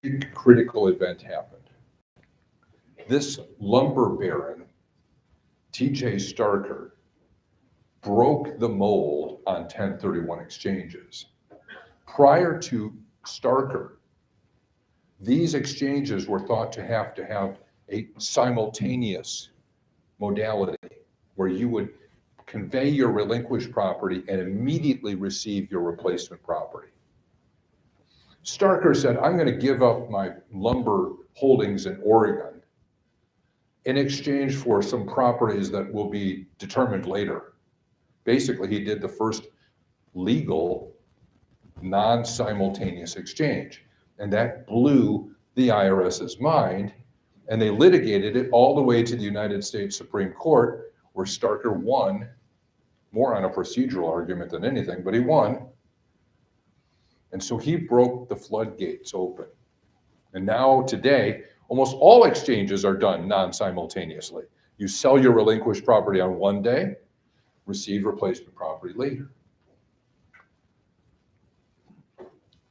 big critical event happened. This lumber baron, T.J. Starker, broke the mold on 1031 exchanges. Prior to Starker, these exchanges were thought to have a simultaneous modality where you would convey your relinquished property and immediately receive your replacement property. Starker said, I'm going to give up my lumber holdings in Oregon in exchange for some properties that will be determined later. Basically, he did the first legal non-simultaneous exchange, and that blew the IRS's mind, and they litigated it all the way to the United States Supreme Court, where Starker won, more on a procedural argument than anything, but he won. And so he broke the floodgates open. And now today, almost all exchanges are done non-simultaneously. You sell your relinquished property on one day, receive replacement property later.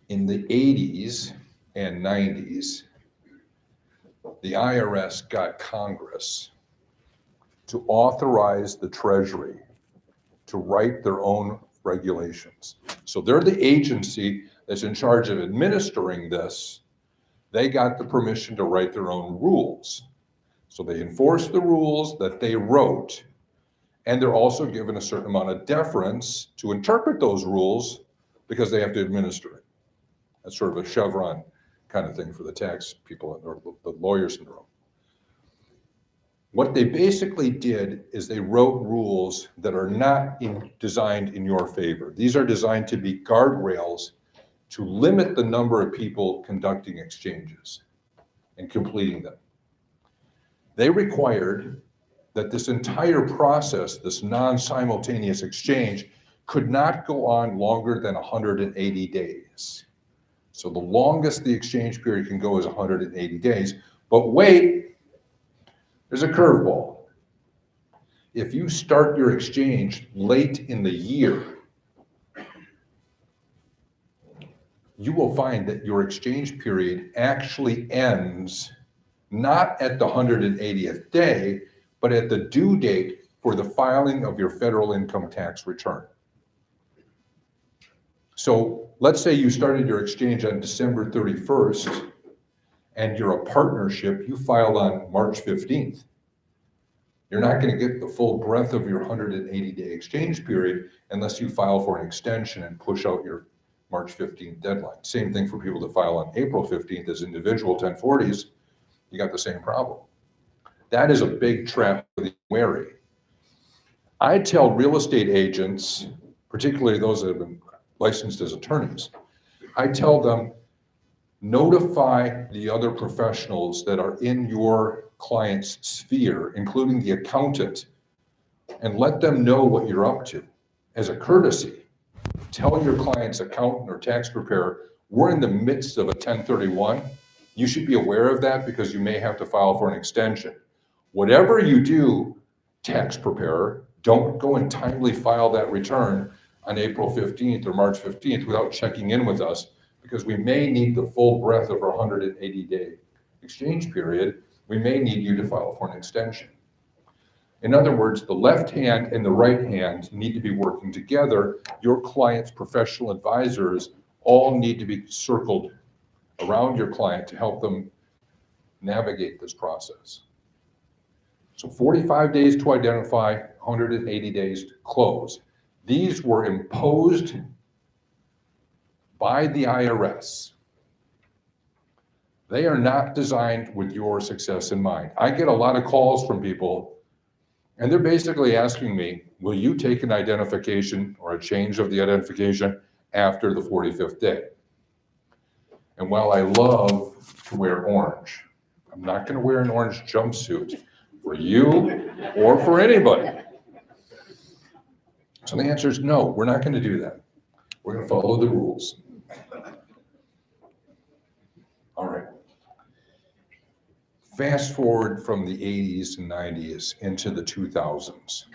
In the 80s and 90s, the IRS got Congress to authorize the Treasury to write their own regulations. So they're the agency that's in charge of administering this. They got the permission to write their own rules. So they enforce the rules that they wrote, and they're also given a certain amount of deference to interpret those rules because they have to administer it. That's sort of a Chevron kind of thing for the tax people or the lawyers in the room. What they basically did is they wrote rules that are not designed in your favor. These are designed to be guardrails to limit the number of people conducting exchanges and completing them. They required that this entire process, this non-simultaneous exchange, could not go on longer than 180 days. So the longest the exchange period can go is 180 days. But wait, there's a curveball. If you start your exchange late in the year, you will find that your exchange period actually ends not at the 180th day, but at the due date for the filing of your federal income tax return. So let's say you started your exchange on December 31st and you're a partnership, you filed on March 15th. You're not going to get the full breadth of your 180-day exchange period unless you file for an extension and push out your March 15th deadline. Same thing for people that file on April 15th as individual 1040s, you got the same problem. That is a big trap to be wary. I tell real estate agents, particularly those that have been licensed as attorneys, I tell them, notify the other professionals that are in your client's sphere, including the accountant, and let them know what you're up to. As a courtesy, tell your client's accountant or tax preparer, we're in the midst of a 1031. You should be aware of that because you may have to file for an extension. Whatever you do, tax preparer, don't go and timely file that return on April 15th or March 15th without checking in with us, because we may need the full breadth of our 180-day exchange period. We may need you to file for an extension. In other words, the left hand and the right hand need to be working together. Your client's professional advisors all need to be circled around your client to help them navigate this process. So 45 days to identify, 180 days to close. These were imposed by the IRS. They are not designed with your success in mind. I get a lot of calls from people, and they're basically asking me, will you take an identification or a change of the identification after the 45th day? And while I love to wear orange, I'm not going to wear an orange jumpsuit for you or for anybody. So the answer is no, we're not going to do that. We're going to follow the rules. All right. Fast forward from the 80s and 90s into the 2000s.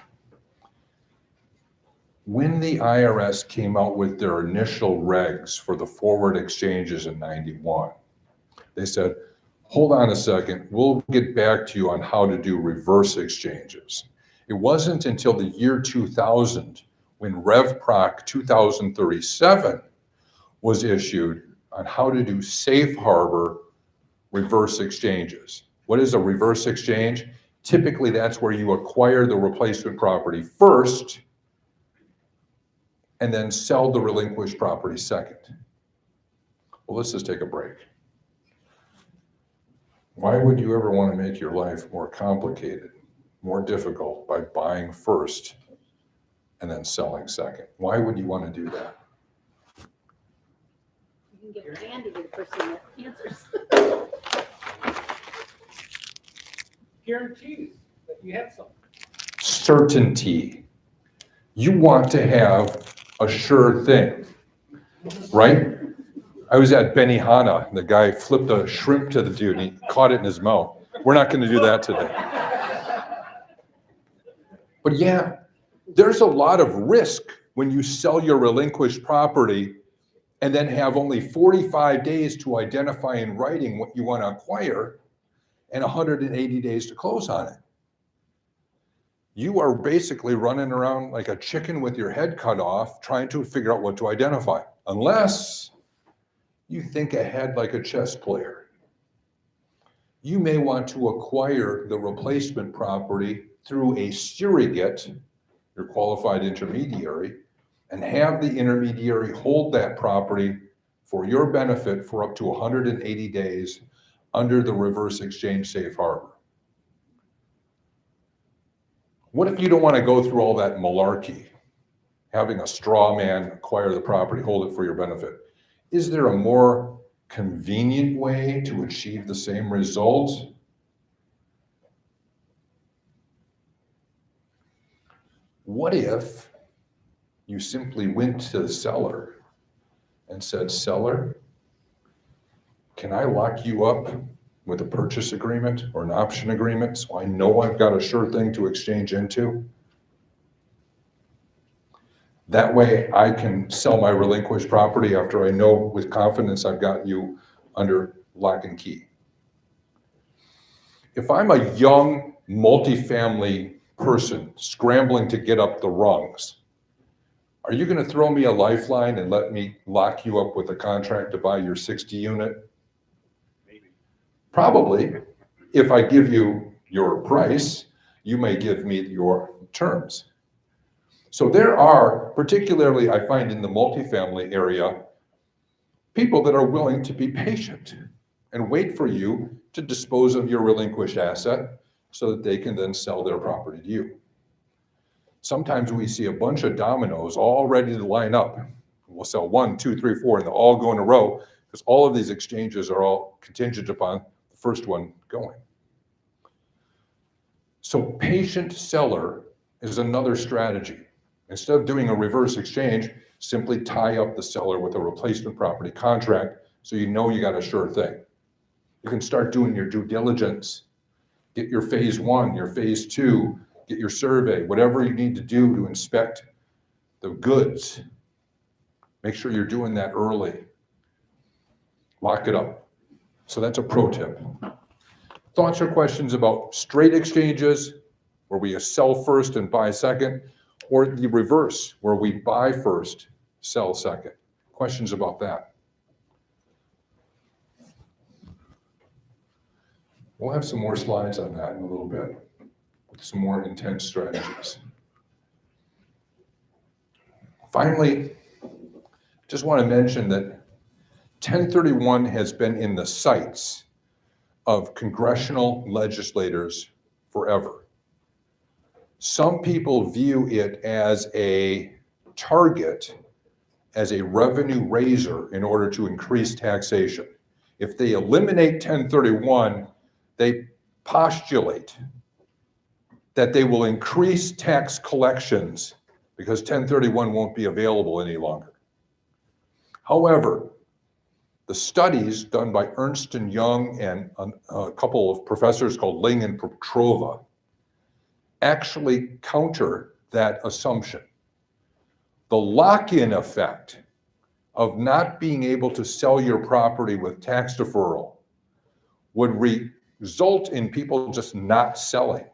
When the IRS came out with their initial regs for the forward exchanges in 91, They said, hold on a second, we'll get back to you on how to do reverse exchanges. It wasn't until the year 2000 when RevProc 2037 was issued on how to do safe harbor reverse exchanges. What is a reverse exchange? Typically, that's where you acquire the replacement property first and then sell the relinquished property second. Well, let's just take a break. Why would you ever want to make your life more complicated, more difficult by buying first and then selling second? Why would you want to do that? You can get candy to the person that answers. Guarantees that you have something. Certainty. You want to have a sure thing, right? I was at Benihana. The guy flipped a shrimp to the dude and he caught it in his mouth. We're not going to do that today. But yeah, there's a lot of risk when you sell your relinquished property and then have only 45 days to identify in writing what you want to acquire and 180 days to close on it. You are basically running around like a chicken with your head cut off, trying to figure out what to identify, unless you think ahead like a chess player. You may want to acquire the replacement property through a surrogate, your qualified intermediary, and have the intermediary hold that property for your benefit for up to 180 days under the reverse exchange safe harbor. What if you don't want to go through all that malarkey, having a straw man acquire the property, hold it for your benefit? Is there a more convenient way to achieve the same results? What if you simply went to the seller and said, seller, can I lock you up with a purchase agreement or an option agreement so I know I've got a sure thing to exchange into? That way I can sell my relinquished property after I know with confidence I've got you under lock and key. If I'm a young multifamily person scrambling to get up the rungs, are you going to throw me a lifeline and let me lock you up with a contract to buy your 60 unit? Maybe. Probably. If I give you your price, you may give me your terms. So there are, particularly I find in the multifamily area, people that are willing to be patient and wait for you to dispose of your relinquished asset so that they can then sell their property to you. Sometimes we see a bunch of dominoes all ready to line up. We'll sell 1, 2, 3, 4, and they'll all go in a row because all of these exchanges are all contingent upon the first one going. So patient seller is another strategy. Instead of doing a reverse exchange, simply tie up the seller with a replacement property contract so you know you got a sure thing. You can start doing your due diligence, get your phase 1, your phase 2, get your survey, whatever you need to do to inspect the goods. Make sure you're doing that early. Lock it up. So that's a pro tip. Thoughts or questions about straight exchanges, where we sell first and buy second, or the reverse, where we buy first, sell second? Questions about that? We'll have some more slides on that in a little bit, with some more intense strategies. Finally, just want to mention that 1031 has been in the sights of congressional legislators forever. Some people view it as a target, as a revenue raiser in order to increase taxation. If they eliminate 1031, they postulate that they will increase tax collections because 1031 won't be available any longer. However, the studies done by Ernst & Young and a couple of professors called Ling and Petrova actually counter that assumption. The lock-in effect of not being able to sell your property with tax deferral would result in people just not selling.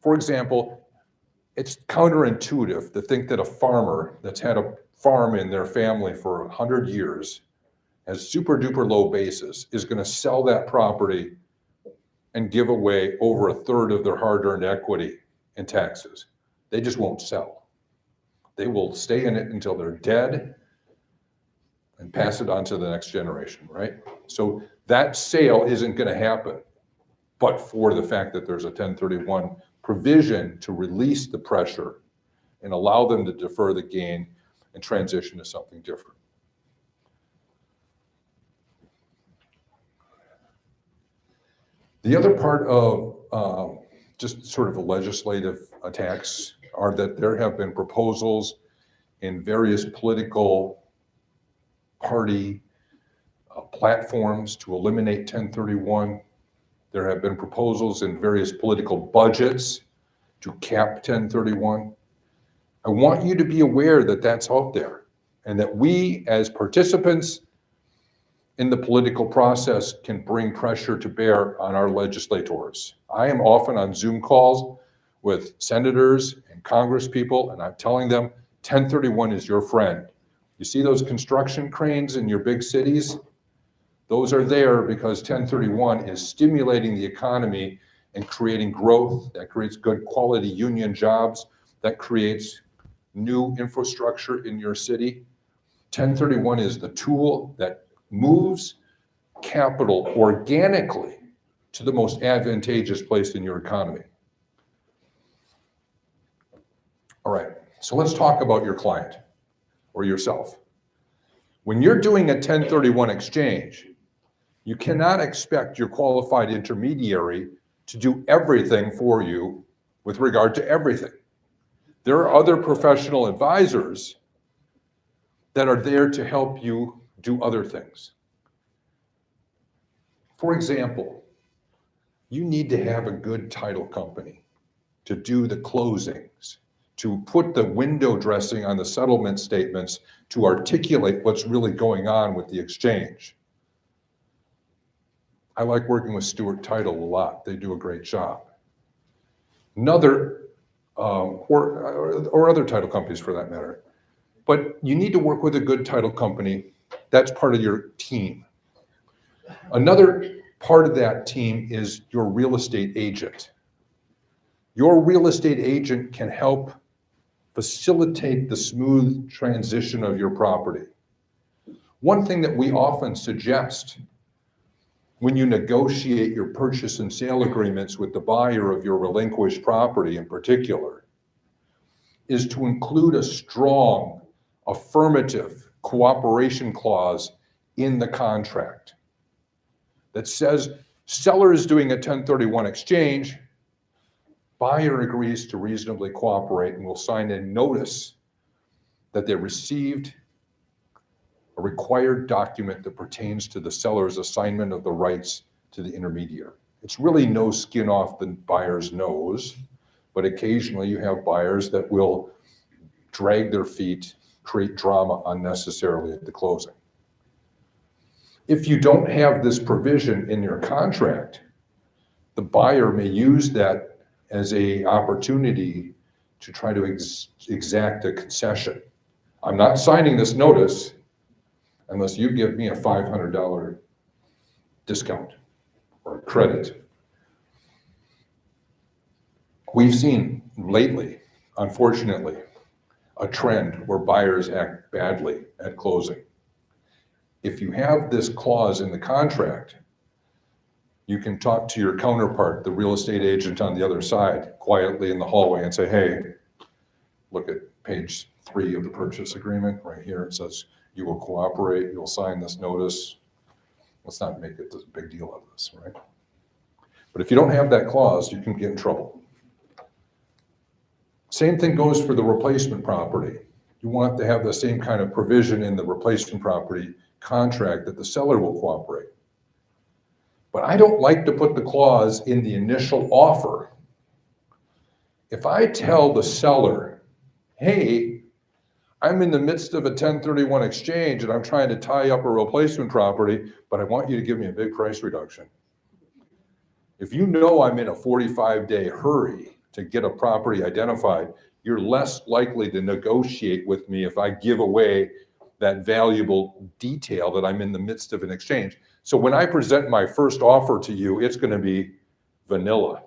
For example, it's counterintuitive to think that a farmer that's had a farm in their family for 100 years, has super duper low basis, is going to sell that property and give away over a third of their hard-earned equity in taxes. They just won't sell. They will stay in it until they're dead and pass it on to the next generation, right? So that sale isn't going to happen, but for the fact that there's a 1031 provision to release the pressure and allow them to defer the gain and transition to something different. The other part of just sort of the legislative attacks are that there have been proposals in various political party platforms to eliminate 1031. There have been proposals in various political budgets to cap 1031. I want you to be aware that that's out there and that we as participants in the political process can bring pressure to bear on our legislators. I am often on Zoom calls with senators and congresspeople, and I'm telling them 1031 is your friend. You see those construction cranes in your big cities? Those are there because 1031 is stimulating the economy and creating growth that creates good quality union jobs, that creates new infrastructure in your city. 1031 is the tool that moves capital organically to the most advantageous place in your economy. All right, so let's talk about your client or yourself. When you're doing a 1031 exchange, you cannot expect your qualified intermediary to do everything for you with regard to everything. There are other professional advisors that are there to help you do other things. For example, you need to have a good title company to do the closings, to put the window dressing on the settlement statements, to articulate what's really going on with the exchange. I like working with Stewart Title a lot. They do a great job. Another, or other title companies for that matter. But you need to work with a good title company. That's part of your team. Another part of that team is your real estate agent. Your real estate agent can help facilitate the smooth transition of your property. One thing that we often suggest when you negotiate your purchase and sale agreements with the buyer of your relinquished property in particular is to include a strong affirmative cooperation clause in the contract that says seller is doing a 1031 exchange, buyer agrees to reasonably cooperate and will sign a notice that they received a required document that pertains to the seller's assignment of the rights to the intermediary. It's really no skin off the buyer's nose, but occasionally you have buyers that will drag their feet, create drama unnecessarily at the closing. If you don't have this provision in your contract, the buyer may use that as an opportunity to try to exact a concession. I'm not signing this notice unless you give me a $500 discount or credit. We've seen lately, unfortunately, a trend where buyers act badly at closing. If you have this clause in the contract, you can talk to your counterpart, the real estate agent on the other side, quietly in the hallway and say, hey, look at page 3 of the purchase agreement right here. It says you will cooperate, you'll sign this notice. Let's not make it a big deal of this, right? But if you don't have that clause, you can get in trouble. Same thing goes for the replacement property. You want to have the same kind of provision in the replacement property contract that the seller will cooperate. But I don't like to put the clause in the initial offer. If I tell the seller, hey, I'm in the midst of a 1031 exchange and I'm trying to tie up a replacement property, but I want you to give me a big price reduction. If you know I'm in a 45-day hurry to get a property identified, you're less likely to negotiate with me if I give away that valuable detail that I'm in the midst of an exchange. So when I present my first offer to you, it's going to be vanilla.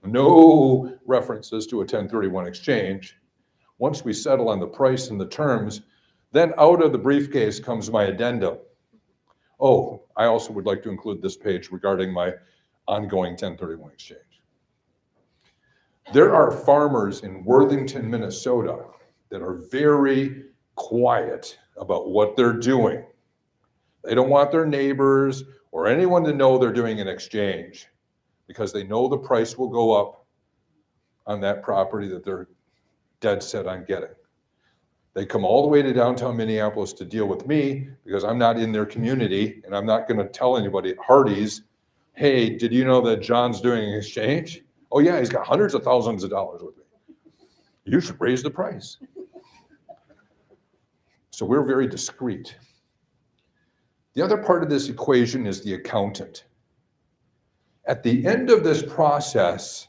No references to a 1031 exchange. Once we settle on the price and the terms, then out of the briefcase comes my addendum. Oh, I also would like to include this page regarding my ongoing 1031 exchange. There are farmers in Worthington, Minnesota that are very quiet about what they're doing. They don't want their neighbors or anyone to know they're doing an exchange because they know the price will go up on that property that they're dead set on getting. They come all the way to downtown Minneapolis to deal with me because I'm not in their community and I'm not going to tell anybody at Hardee's, hey, did you know that John's doing an exchange? Oh yeah, he's got hundreds of thousands of dollars with me. You should raise the price. So we're very discreet. The other part of this equation is the accountant. At the end of this process,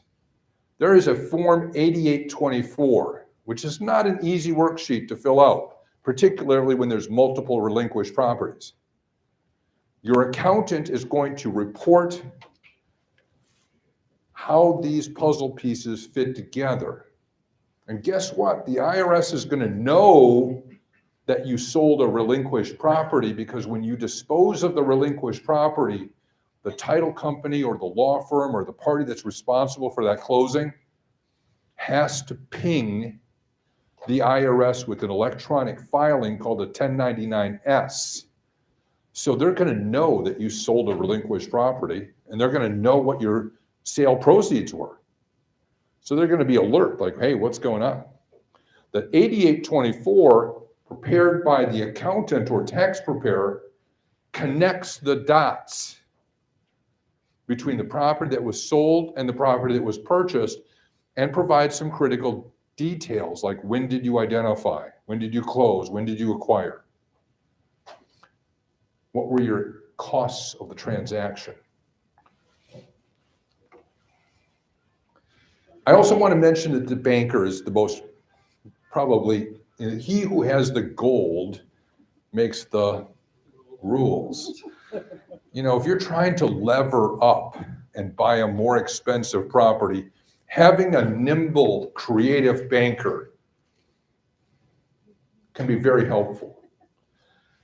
there is a Form 8824, which is not an easy worksheet to fill out, particularly when there's multiple relinquished properties. Your accountant is going to report how these puzzle pieces fit together. And guess what? The IRS is going to know that you sold a relinquished property because when you dispose of the relinquished property, the title company or the law firm or the party that's responsible for that closing has to ping the IRS with an electronic filing called a 1099-S. So they're going to know that you sold a relinquished property and they're going to know what your sale proceeds were. So they're going to be alert, like, hey, what's going on? The 8824, prepared by the accountant or tax preparer, connects the dots between the property that was sold and the property that was purchased and provides some critical details like when did you identify, when did you close, when did you acquire, what were your costs of the transaction. I also want to mention that the banker is the most probably, he who has the gold makes the rules. You know, if you're trying to lever up and buy a more expensive property, having a nimble, creative banker can be very helpful.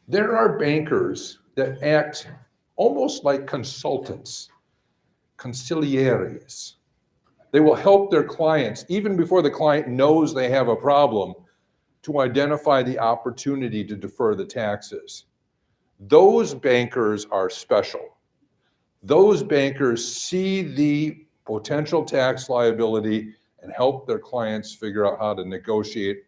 There are bankers that act almost like consultants, consiglieres. They will help their clients, even before the client knows they have a problem, to identify the opportunity to defer the taxes. Those bankers are special. Those bankers see the potential tax liability and help their clients figure out how to negotiate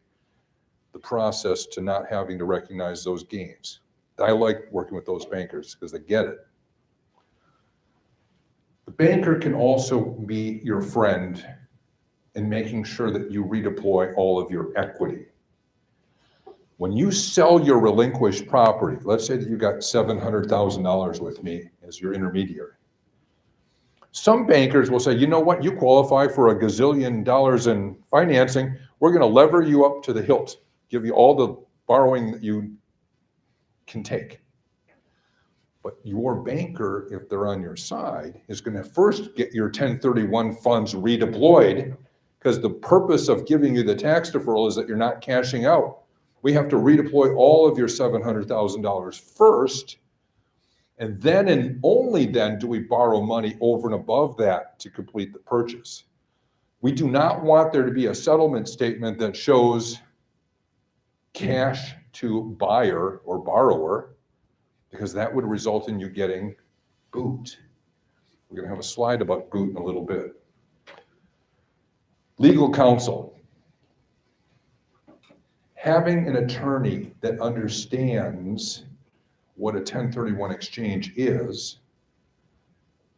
the process to not having to recognize those gains. I like working with those bankers because they get it. The banker can also be your friend in making sure that you redeploy all of your equity. When you sell your relinquished property, let's say that you got $700,000 with me as your intermediary. Some bankers will say, you know what, you qualify for a gazillion dollars in financing. We're going to lever you up to the hilt, give you all the borrowing that you can take. But your banker, if they're on your side, is going to first get your 1031 funds redeployed because the purpose of giving you the tax deferral is that you're not cashing out. We have to redeploy all of your $700,000 first, and then and only then do we borrow money over and above that to complete the purchase. We do not want there to be a settlement statement that shows cash to buyer or borrower, because that would result in you getting boot. We're going to have a slide about boot in a little bit. Legal counsel. Having an attorney that understands what a 1031 exchange is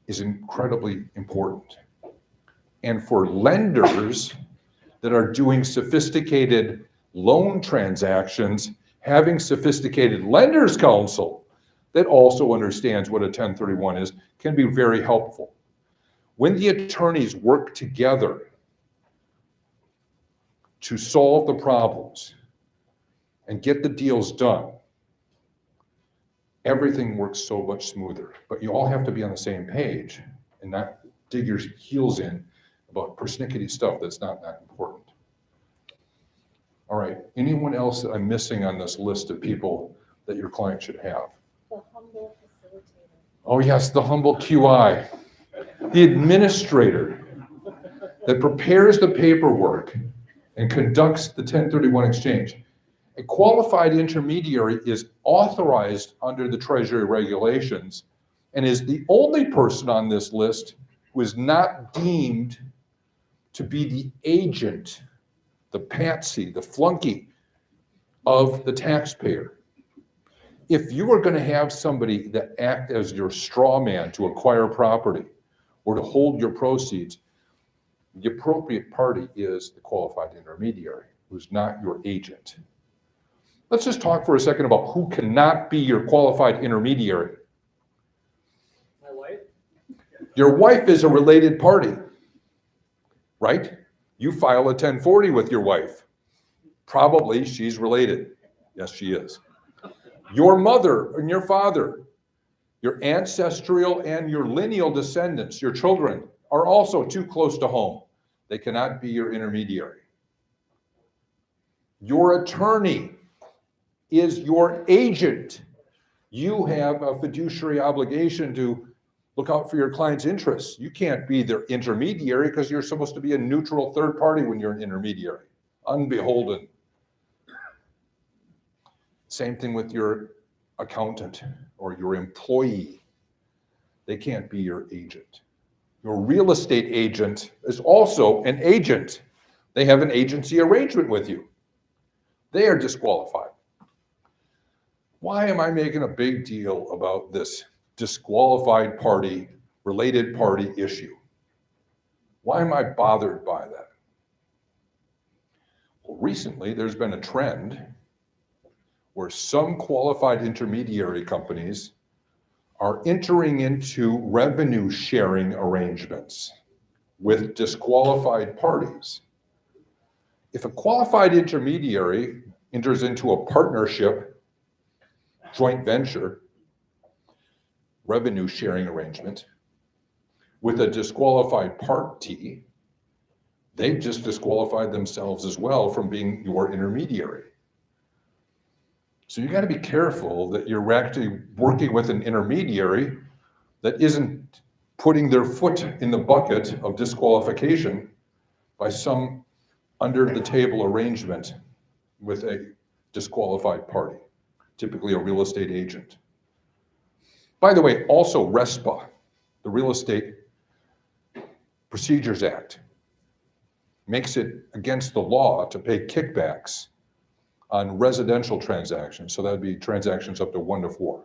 incredibly important. And for lenders that are doing sophisticated loan transactions, having sophisticated lenders counsel that also understands what a 1031 is can be very helpful. When the attorneys work together to solve the problems and get the deals done, everything works so much smoother. But you all have to be on the same page and not dig your heels in about persnickety stuff that's not that important. All right, anyone else that I'm missing on this list of people that your client should have? The humble facilitator. Oh yes, the humble QI, the administrator that prepares the paperwork and conducts the 1031 exchange. A qualified intermediary is authorized under the Treasury regulations and is the only person on this list who is not deemed to be the agent, the patsy, the flunky of the taxpayer. If you are going to have somebody that act as your straw man to acquire property or to hold your proceeds, the appropriate party is the qualified intermediary, who's not your agent. Let's just talk for a second about who cannot be your qualified intermediary. My wife? Your wife is a related party, right? You file a 1040 with your wife. Probably she's related. Yes, she is. Your mother and your father, your ancestral and your lineal descendants, your children, are also too close to home. They cannot be your intermediary. Your attorney is your agent. You have a fiduciary obligation to look out for your client's interests. You can't be their intermediary because you're supposed to be a neutral third party when you're an intermediary, unbeholden. Same thing with your accountant or your employee. They can't be your agent. Your real estate agent is also an agent. They have an agency arrangement with you. They are disqualified. Why am I making a big deal about this disqualified party, related party issue? Why am I bothered by that? Well, recently there's been a trend where some qualified intermediary companies are entering into revenue sharing arrangements with disqualified parties. If a qualified intermediary enters into a partnership, joint venture, revenue sharing arrangement with a disqualified party, they've just disqualified themselves as well from being your intermediary. So you got to be careful that you're actually working with an intermediary that isn't putting their foot in the bucket of disqualification by some under the table arrangement with a disqualified party, typically a real estate agent. By the way, also RESPA, the Real Estate Procedures Act, makes it against the law to pay kickbacks on residential transactions. So that would be transactions up to 1 to 4.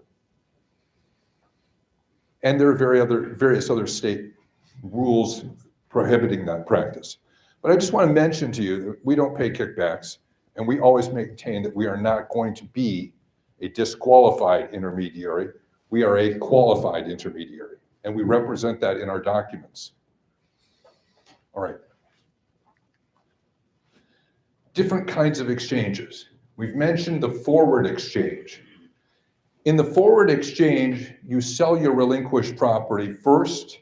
And there are various other state rules prohibiting that practice. But I just want to mention to you that we don't pay kickbacks, and we always maintain that we are not going to be a disqualified intermediary. We are a qualified intermediary, and we represent that in our documents. All right. Different kinds of exchanges. We've mentioned the forward exchange. In the forward exchange, you sell your relinquished property first,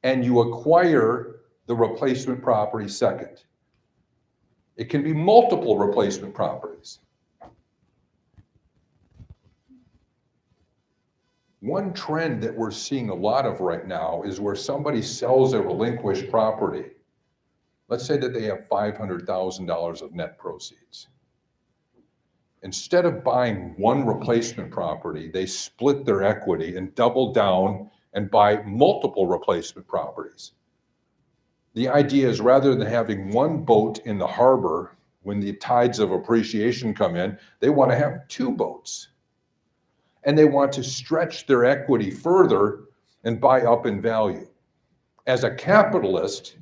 and you acquire the replacement property second. It can be multiple replacement properties. One trend that we're seeing a lot of right now is where somebody sells a relinquished property. Let's say that they have $500,000 of net proceeds. Instead of buying one replacement property, they split their equity and double down and buy multiple replacement properties. The idea is rather than having one boat in the harbor when the tides of appreciation come in, they want to have two boats. And they want to stretch their equity further and buy up in value. As a capitalist,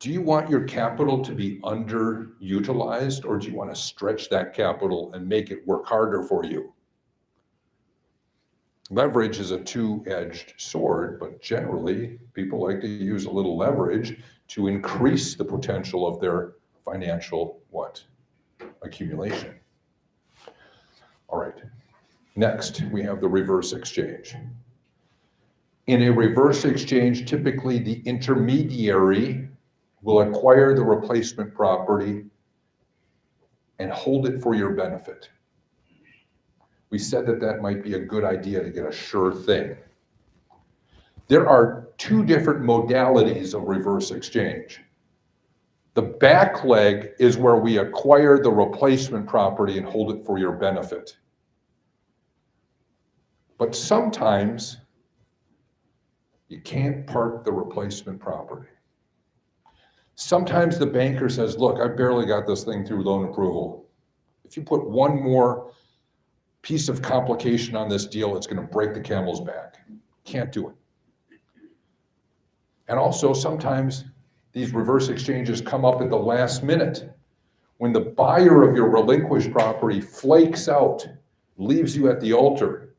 Do you want your capital to be underutilized, or do you want to stretch that capital and make it work harder for you? Leverage is a two-edged sword, but generally people like to use a little leverage to increase the potential of their financial accumulation. All right. Next, we have the reverse exchange. In a reverse exchange, typically the intermediary will acquire the replacement property and hold it for your benefit. We said that that might be a good idea to get a sure thing. There are two different modalities of reverse exchange. The back leg is where we acquire the replacement property and hold it for your benefit. But sometimes you can't park the replacement property. Sometimes the banker says, look, I barely got this thing through loan approval. If you put one more piece of complication on this deal, it's going to break the camel's back. Can't do it. And also sometimes these reverse exchanges come up at the last minute when the buyer of your relinquished property flakes out, leaves you at the altar,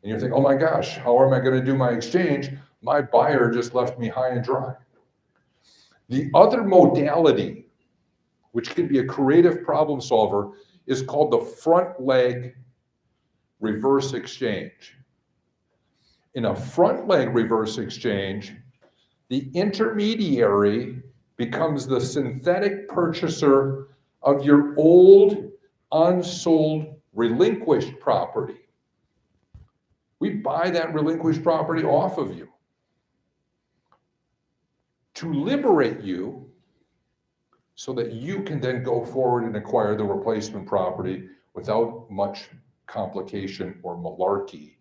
and you're thinking, oh my gosh, how am I going to do my exchange? My buyer just left me high and dry. The other modality, which can be a creative problem solver, is called the front leg reverse exchange. In a front leg reverse exchange, the intermediary becomes the synthetic purchaser of your old, unsold, relinquished property. We buy that relinquished property off of you to liberate you so that you can then go forward and acquire the replacement property without much complication or malarkey.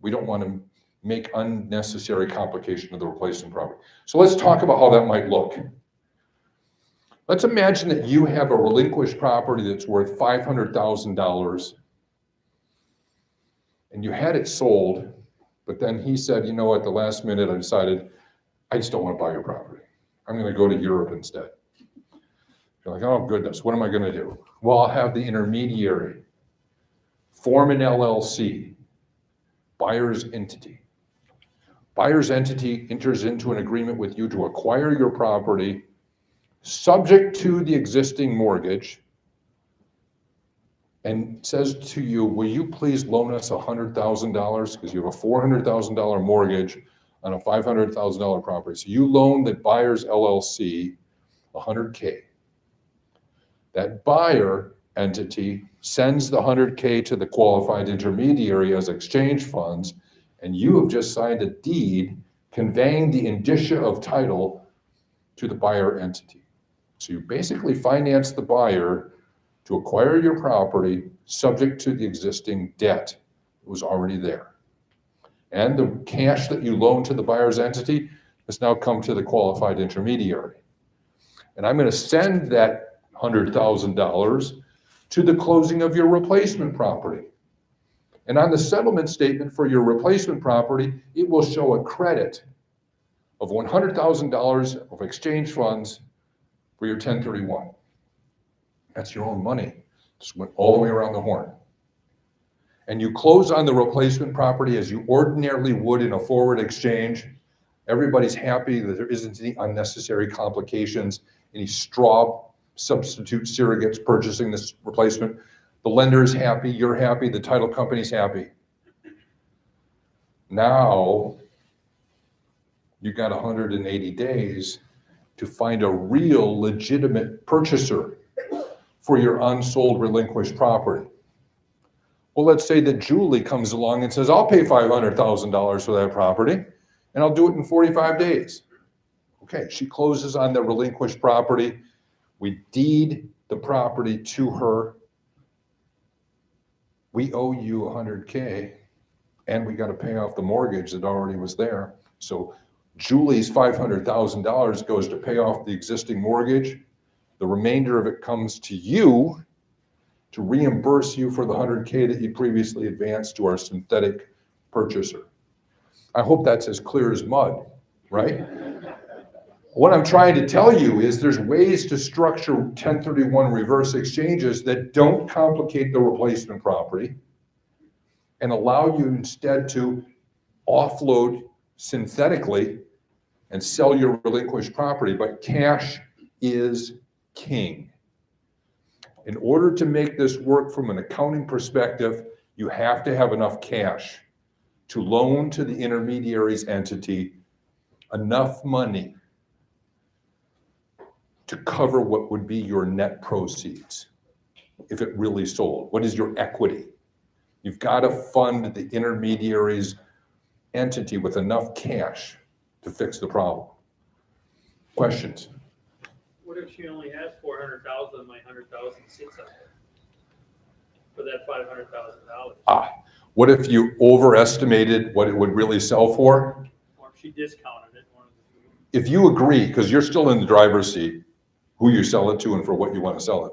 We don't want to make unnecessary complication of the replacement property. So let's talk about how that might look. Let's imagine that you have a relinquished property that's worth $500,000 and you had it sold, but then he said, you know, at the last minute I decided I just don't want to buy your property. I'm going to go to Europe instead. You're like, oh goodness, what am I going to do? Well, I'll have the intermediary form an LLC, buyer's entity. Buyer's entity enters into an agreement with you to acquire your property subject to the existing mortgage and says to you, will you please loan us $100,000 because you have a $400,000 mortgage on a $500,000 property. So you loan the buyer's LLC $100K. That buyer entity sends the $100K to the qualified intermediary as exchange funds, and you have just signed a deed conveying the indicia of title to the buyer entity. So you basically finance the buyer to acquire your property subject to the existing debt that was already there. And the cash that you loan to the buyer's entity has now come to the qualified intermediary. And I'm going to send that $100,000 to the closing of your replacement property. And on the settlement statement for your replacement property, it will show a credit of $100,000 of exchange funds for your 1031. That's your own money. Just went all the way around the horn. And you close on the replacement property as you ordinarily would in a forward exchange. Everybody's happy that there isn't any unnecessary complications, any straw substitute surrogates purchasing this replacement. The lender is happy, you're happy, the title company's happy. Now, you got 180 days to find a real legitimate purchaser for your unsold relinquished property. Well, let's say that Julie comes along and says, I'll pay $500,000 for that property, and I'll do it in 45 days. Okay, she closes on the relinquished property. We deed the property to her. We owe you $100K, and we got to pay off the mortgage that already was there. So Julie's $500,000 goes to pay off the existing mortgage. The remainder of it comes to you to reimburse you for the $100K that you previously advanced to our synthetic purchaser. I hope that's as clear as mud, right? What I'm trying to tell you is there's ways to structure 1031 reverse exchanges that don't complicate the replacement property and allow you instead to offload synthetically and sell your relinquished property, but cash is king. In order to make this work from an accounting perspective, you have to have enough cash to loan to the intermediary's entity enough money to cover what would be your net proceeds if it really sold. What is your equity? You've got to fund the intermediary's entity with enough cash to fix the problem. Questions? What if she only has 400,000 and my 100,000 sits out there for that $500,000? What if you overestimated what it would really sell for? Or if she discounted it? One of the two. If you agree, because you're still in the driver's seat, who you sell it to and for what you want to sell it.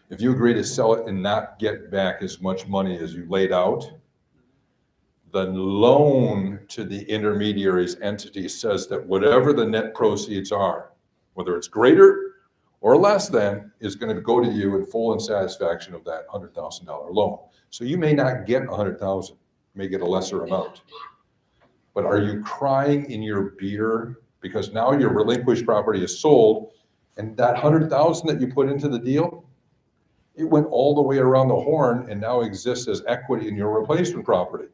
If you agree to sell it and not get back as much money as you laid out, the loan to the intermediary's entity says that whatever the net proceeds are, whether it's greater or less than, is going to go to you in full and satisfaction of that $100,000 loan. So you may not get 100,000, you may get a lesser amount. But are you crying in your beer because now your relinquished property is sold and that 100,000 that you put into the deal, it went all the way around the horn and now exists as equity in your replacement property.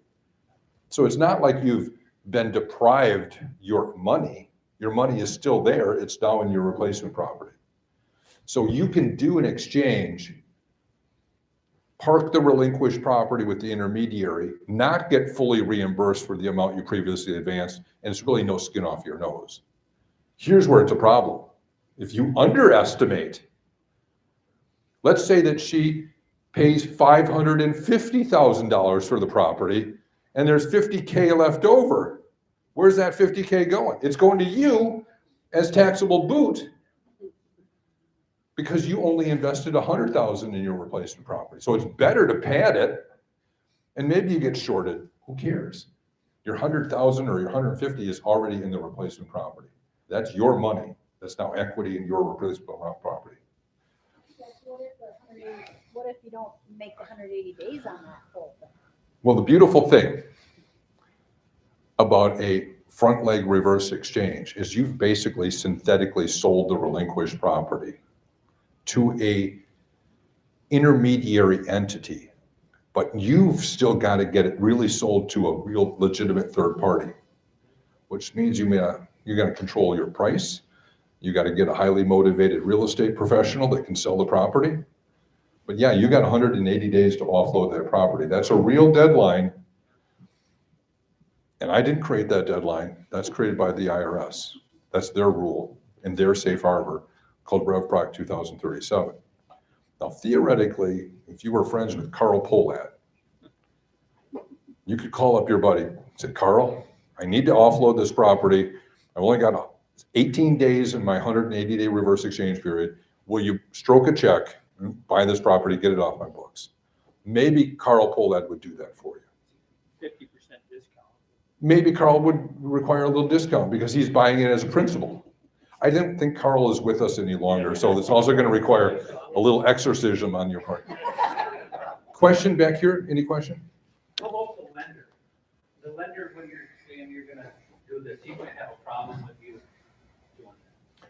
So it's not like you've been deprived your money. Your money is still there. It's now in your replacement property. So you can do an exchange, park the relinquished property with the intermediary, not get fully reimbursed for the amount you previously advanced, and it's really no skin off your nose. Here's where it's a problem. If you underestimate, let's say that she pays $550,000 for the property and there's $50K left over. Where's that $50K going? It's going to you as taxable boot because you only invested $100,000 in your replacement property. So it's better to pad it and maybe you get shorted. Who cares? Your $100,000 or your $150 is already in the replacement property. That's your money. That's now equity in your replacement property. What if you don't make the 180 days on that whole thing? Well, the beautiful thing about a front leg reverse exchange is you've basically synthetically sold the relinquished property to a intermediary entity, but you've still got to get it really sold to a real legitimate third party, which means you got to control your price. You got to get a highly motivated real estate professional that can sell the property. But yeah, you got 180 days to offload that property. That's a real deadline. And I didn't create that deadline. That's created by the I.R.S. That's their rule and their safe harbor called Rev Proc 2037. Now, theoretically, if you were friends with Carl Polat, you could call up your buddy and say, Carl, I need to offload this property. I've only got 18 days in my 180-day reverse exchange period. Will you stroke a check, buy this property, get it off my books? Maybe Carl Polat would do that for you. 50% discount. Maybe Carl would require a little discount because he's buying it as a principal. I didn't think Carl is with us any longer, so it's also going to require a little exorcism on your part. Question back here? Any question? How about the lender? The lender, when you're saying you're gonna do this, he's gonna have a problem with you doing that.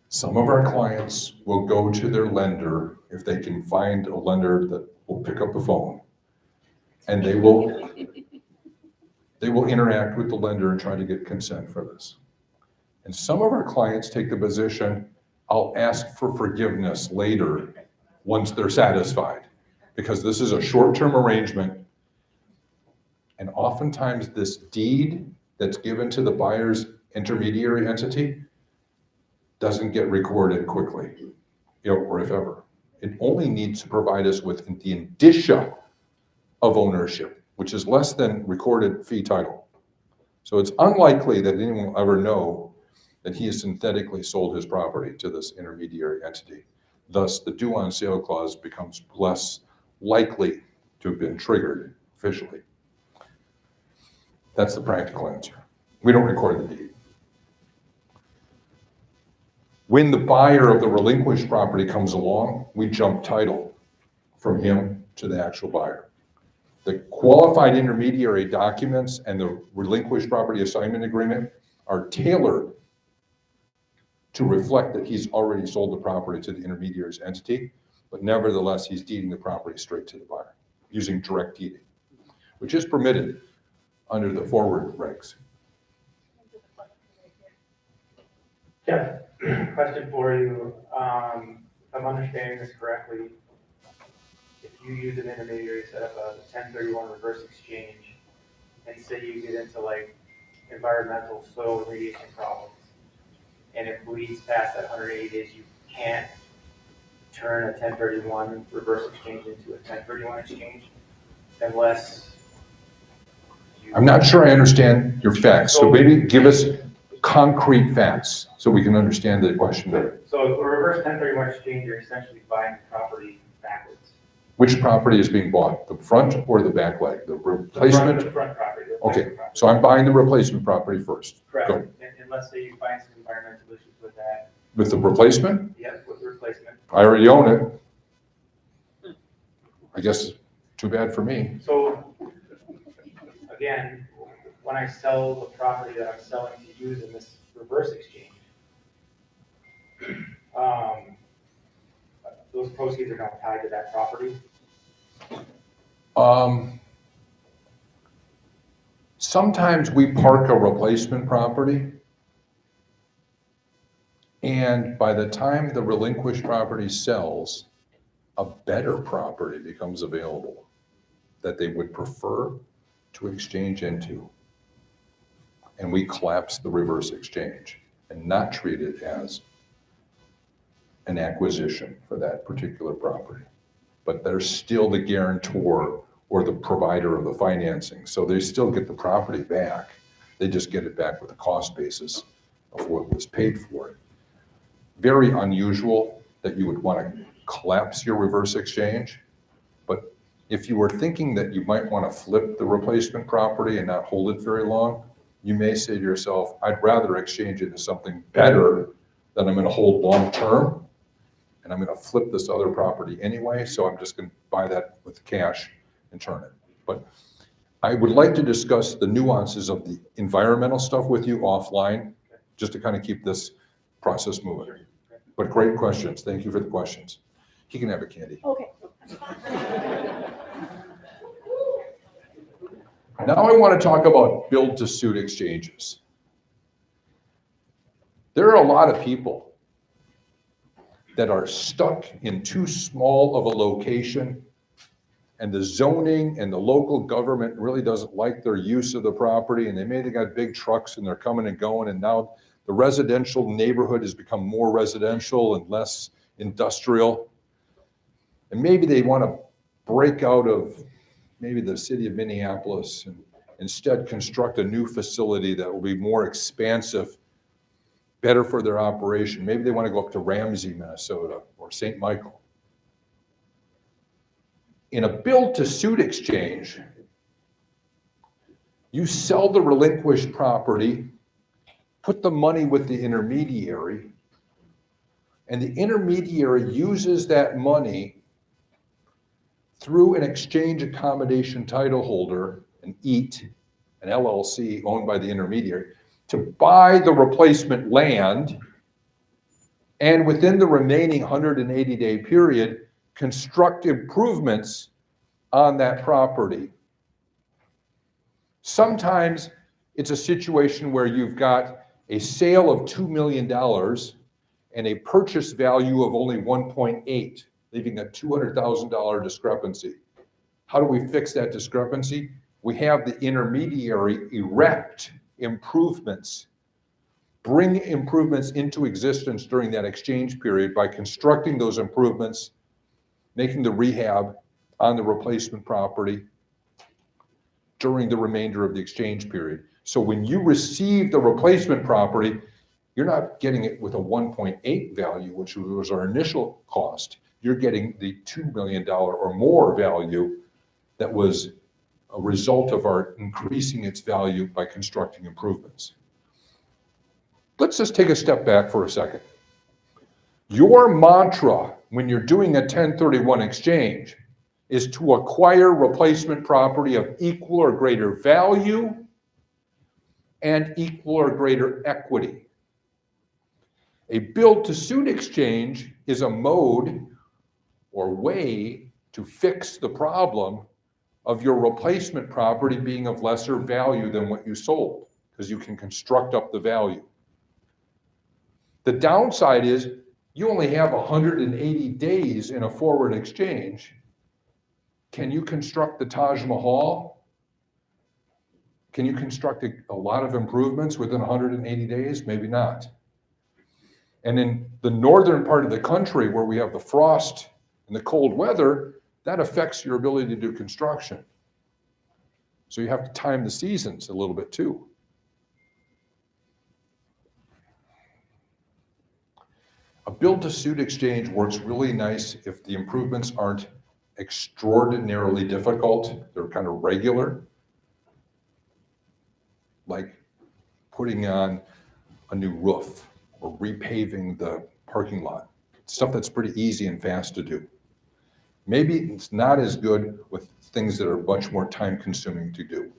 Some of our clients will go to their lender if they can find a lender that will pick up the phone. And they will interact with the lender and try to get consent for this. And some of our clients take the position, I'll ask for forgiveness later once they're satisfied, because this is a short-term arrangement. And oftentimes this deed that's given to the buyer's intermediary entity doesn't get recorded quickly, or if ever. It only needs to provide us with the indicia of ownership, which is less than recorded fee title. So it's unlikely that anyone will ever know that he has synthetically sold his property to this intermediary entity. Thus, the due on sale clause becomes less likely to have been triggered officially. That's the practical answer. We don't record the deed. When the buyer of the relinquished property comes along, we jump title from him to the actual buyer. The qualified intermediary documents and the relinquished property assignment agreement are tailored to reflect that he's already sold the property to the intermediary's entity, but nevertheless, he's deeding the property straight to the buyer using direct deeding, which is permitted under the forward regs. Jeff, question for you. If I'm understanding this correctly, if you use an intermediary, set up a 1031 reverse exchange, and say you get into like environmental soil remediation problems, and it bleeds past that 180 days, you can't turn a 1031 reverse exchange into a 1031 exchange unless you. I'm not sure I understand your facts, so maybe give us concrete facts so we can understand the question better. So a reverse 1031 exchange, you're essentially buying the property backwards. Which property is being bought, the front or the back leg, the replacement? The front property. the Okay, replacement property. so I'm buying the replacement property first. Correct. Go. And let's say you find some environmental issues with that, With the replacement, yes, with the replacement. I already own it. I guess too bad for me. So, again, when I sell the property that I'm selling to use in this reverse exchange, those proceeds are now tied to that property. Sometimes we park a replacement property, and by the time the relinquished property sells, a better property becomes available that they would prefer to exchange into. And we collapse the reverse exchange and not treat it as an acquisition for that particular property. But they're still the guarantor or the provider of the financing. So they still get the property back. They just get it back with a cost basis of what was paid for it. Very unusual that you would want to collapse your reverse exchange. But if you were thinking that you might want to flip the replacement property and not hold it very long, you may say to yourself, I'd rather exchange it into something better that I'm going to hold long term. And I'm going to flip this other property anyway, so I'm just going to buy that with cash and turn it. But I would like to discuss the nuances of the environmental stuff with you offline, just to kind of keep this process moving. But great questions. Thank you for the questions. He can have a candy. Okay. Now I want to talk about build-to-suit exchanges. There are a lot of people that are stuck in too small of a location, and the zoning and the local government really doesn't like their use of the property, and they got big trucks and they're coming and going, and now the residential neighborhood has become more residential and less industrial. And maybe they want to break out of maybe the city of Minneapolis and instead construct a new facility that will be more expansive, better for their operation. Maybe they want to go up to Ramsey, Minnesota, or St. Michael. In a build-to-suit exchange, you sell the relinquished property, put the money with the intermediary, and the intermediary uses that money through an exchange accommodation title holder, an EAT, an LLC owned by the intermediary, to buy the replacement land, and within the remaining 180-day period, construct improvements on that property. Sometimes it's a situation where you've got a sale of $2 million and a purchase value of only 1.8, leaving a $200,000 discrepancy. How do we fix that discrepancy? We have the intermediary erect improvements, bring improvements into existence during that exchange period by constructing those improvements, making the rehab on the replacement property during the remainder of the exchange period. So when you receive the replacement property, you're not getting it with a 1.8 value, which was our initial cost. You're getting the $2 million or more value that was a result of our increasing its value by constructing improvements. Let's just take a step back for a second. Your mantra when you're doing a 1031 exchange is to acquire replacement property of equal or greater value and equal or greater equity. A build-to-suit exchange is a mode or way to fix the problem of your replacement property being of lesser value than what you sold, because you can construct up the value. The downside is you only have 180 days in a forward exchange. Can you construct the Taj Mahal? Can you construct a lot of improvements within 180 days? Maybe not. And in the northern part of the country where we have the frost and the cold weather, that affects your ability to do construction. So you have to time the seasons a little bit too. A build-to-suit exchange works really nice if the improvements aren't extraordinarily difficult. They're kind of regular, like putting on a new roof or repaving the parking lot. Stuff that's pretty easy and fast to do. Maybe it's not as good with things that are much more time-consuming to do.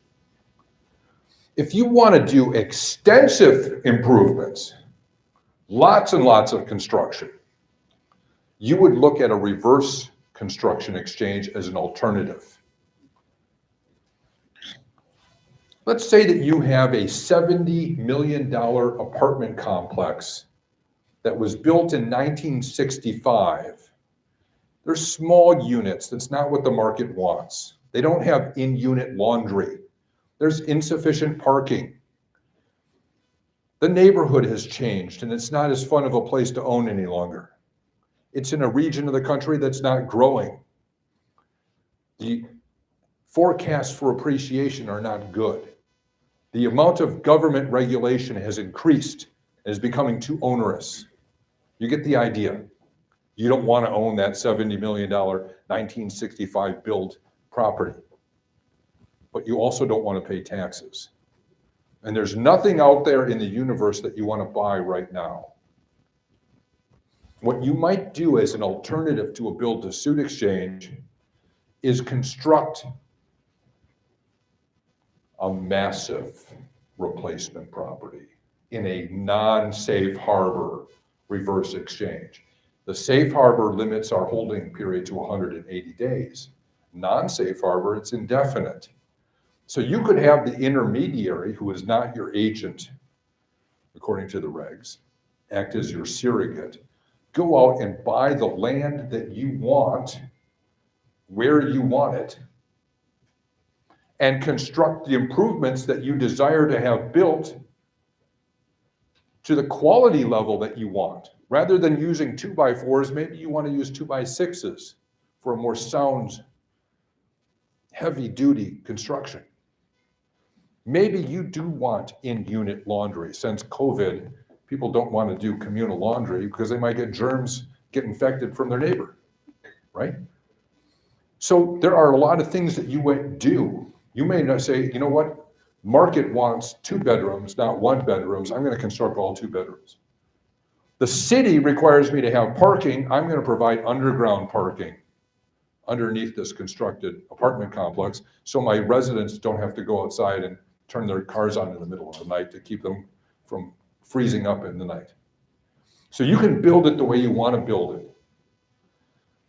If you want to do extensive improvements, lots and lots of construction, you would look at a reverse construction exchange as an alternative. Let's say that you have a $70 million apartment complex that was built in 1965. They're small units. That's not what the market wants. They don't have in-unit laundry. There's insufficient parking. The neighborhood has changed, and it's not as fun of a place to own any longer. It's in a region of the country that's not growing. The forecasts for appreciation are not good. The amount of government regulation has increased and is becoming too onerous. You get the idea. You don't want to own that $70 million 1965 build property, but you also don't want to pay taxes. And there's nothing out there in the universe that you want to buy right now. What you might do as an alternative to a build-to-suit exchange is construct a massive replacement property in a non-safe harbor reverse exchange. The safe harbor limits our holding period to 180 days. Non-safe harbor, it's indefinite. So you could have the intermediary, who is not your agent, according to the regs, act as your surrogate, go out and buy the land that you want, where you want it, and construct the improvements that you desire to have built to the quality level that you want. Rather than using 2x4s, maybe you want to use 2x6s for a more sound, heavy-duty construction. Maybe you do want in-unit laundry. Since COVID, people don't want to do communal laundry because they might get germs, get infected from their neighbor, right? So there are a lot of things that you would do. You may not say, you know what? Market wants 2 bedrooms, not 1 bedrooms. I'm going to construct all 2 bedrooms. The city requires me to have parking. I'm going to provide underground parking underneath this constructed apartment complex, so my residents don't have to go outside and turn their cars on in the middle of the night to keep them from freezing up in the night. So you can build it the way you want to build it.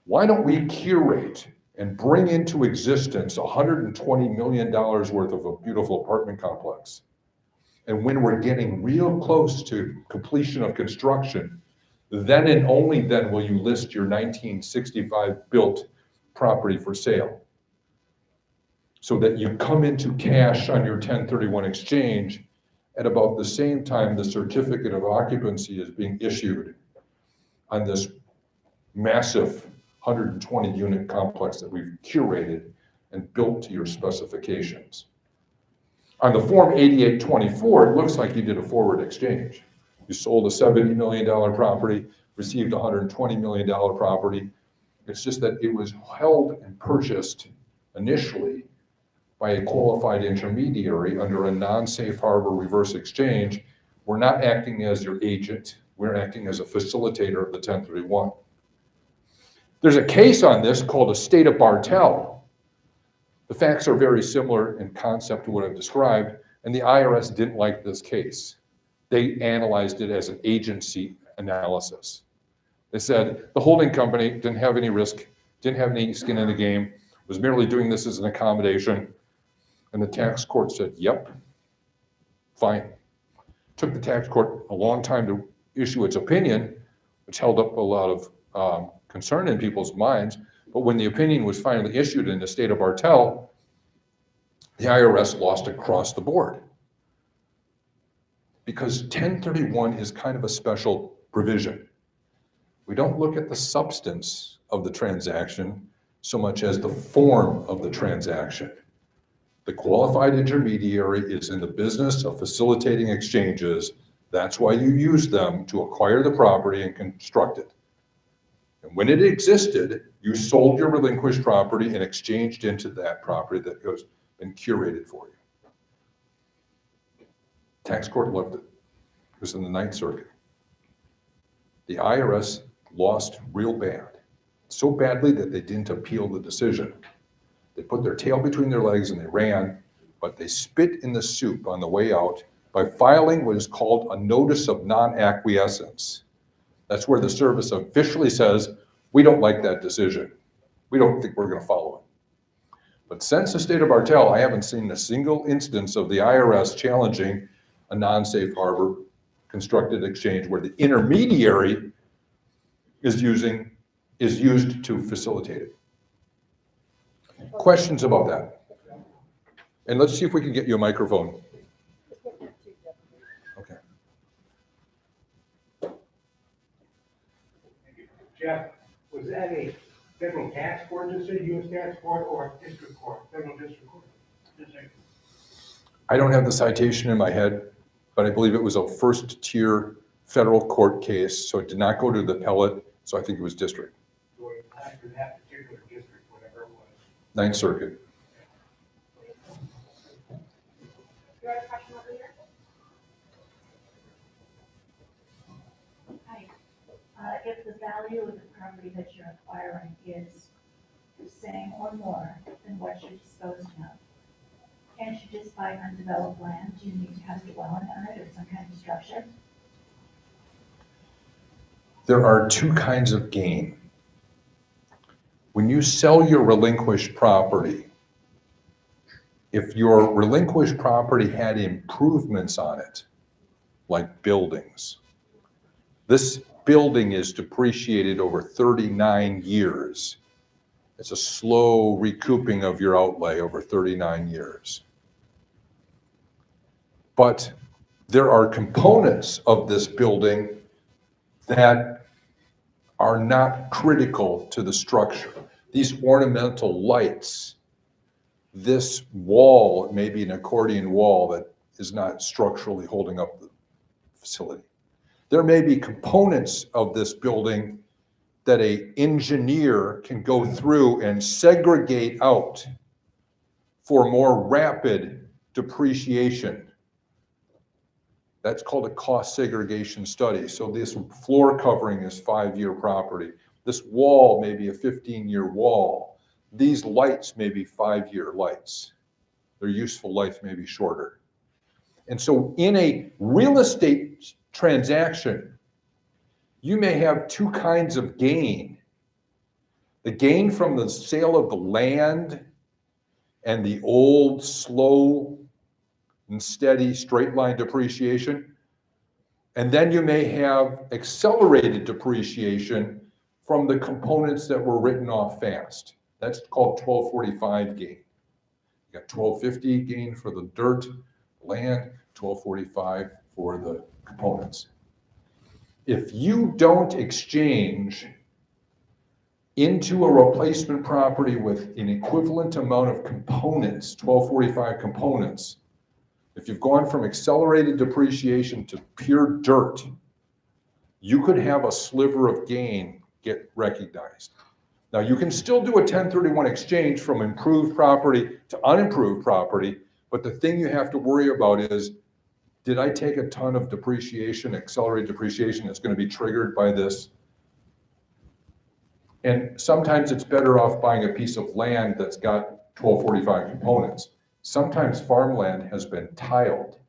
Why don't we curate and bring into existence $120 million worth of a beautiful apartment complex? And when we're getting real close to completion of construction, then and only then will you list your 1965 built property for sale, so that you come into cash on your 1031 exchange at about the same time the certificate of occupancy is being issued on this massive 120 unit complex that we've curated and built to your specifications. On the Form 8824, it looks like you did a forward exchange. You sold a $70 million property, received a $120 million property. It's just that it was held and purchased initially by a qualified intermediary under a non-safe harbor reverse exchange. We're not acting as your agent. We're acting as a facilitator of the 1031. There's a case on this called a State of Bartel. The facts are very similar in concept to what I've described, and the IRS didn't like this case. They analyzed it as an agency analysis. They said the holding company didn't have any risk, didn't have any skin in the game, was merely doing this as an accommodation. And the tax court said, yep, fine. Took the tax court a long time to issue its opinion, which held up a lot of concern in people's minds. But when the opinion was finally issued in the State of Bartel, the IRS lost across the board. Because 1031 is kind of a special provision. We don't look at the substance of the transaction so much as the form of the transaction. The qualified intermediary is in the business of facilitating exchanges. That's why you use them to acquire the property and construct it. And when it existed, you sold your relinquished property and exchanged into that property that has been curated for you. Tax court loved it. It was in the Ninth Circuit. The IRS lost real bad. So badly that they didn't appeal the decision. They put their tail between their legs and they ran, but they spit in the soup on the way out by filing what is called a notice of non-acquiescence. That's where the service officially says, we don't like that decision. We don't think we're going to follow it. But since the State of Bartel, I haven't seen a single instance of the IRS challenging a non-safe harbor constructed exchange where the intermediary is used to facilitate it. Questions about that? And let's see if we can get you a microphone. Okay. Jeff, was that a federal tax court decision, U.S. tax court, or district court, federal district court? I don't have the citation in my head, but I believe it was a first-tier federal court case, so it did not go to the appellate, so I think it was district. So it was after that particular district, whatever it was. Ninth Circuit. You have a question over here? Hi. If the value of the property that you're acquiring is the same or more than what you're disposing of, can't you just buy undeveloped land? Do you need to have a dwelling on it or some kind of structure? There are two kinds of gain. When you sell your relinquished property, if your relinquished property had improvements on it, like buildings, this building is depreciated over 39 years. It's a slow recouping of your outlay over 39 years. But there are components of this building that are not critical to the structure. These ornamental lights, this wall, maybe an accordion wall that is not structurally holding up the facility. There may be components of this building that an engineer can go through and segregate out for more rapid depreciation. That's called a cost segregation study. So this floor covering is 5-year property. This wall may be a 15-year wall. These lights may be 5-year lights. Their useful life may be shorter. And so in a real estate transaction, you may have two kinds of gain. The gain from the sale of the land and the old, slow and steady straight line depreciation. And then you may have accelerated depreciation from the components that were written off fast. That's called 1245 gain. You got 1250 gain for the dirt, land, 1245 for the components. If you don't exchange into a replacement property with an equivalent amount of components, 1245 components, if you've gone from accelerated depreciation to pure dirt, you could have a sliver of gain get recognized. Now, you can still do a 1031 exchange from improved property to unimproved property, but the thing you have to worry about is Did I take a ton of depreciation, accelerated depreciation that's going to be triggered by this? And sometimes it's better off buying a piece of land that's got 1245 components. Sometimes farmland has been tiled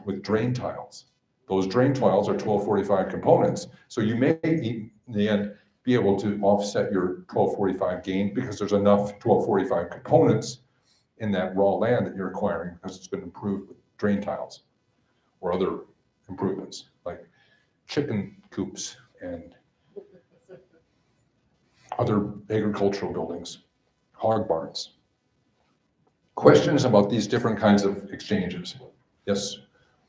with drain tiles. Those drain tiles are 1245 components. So you may, in the end, be able to offset your 1245 gain because there's enough 1245 components in that raw land that you're acquiring because it's been improved with drain tiles or other improvements like chicken coops and other agricultural buildings, hog barns. Questions about these different kinds of exchanges? Yes?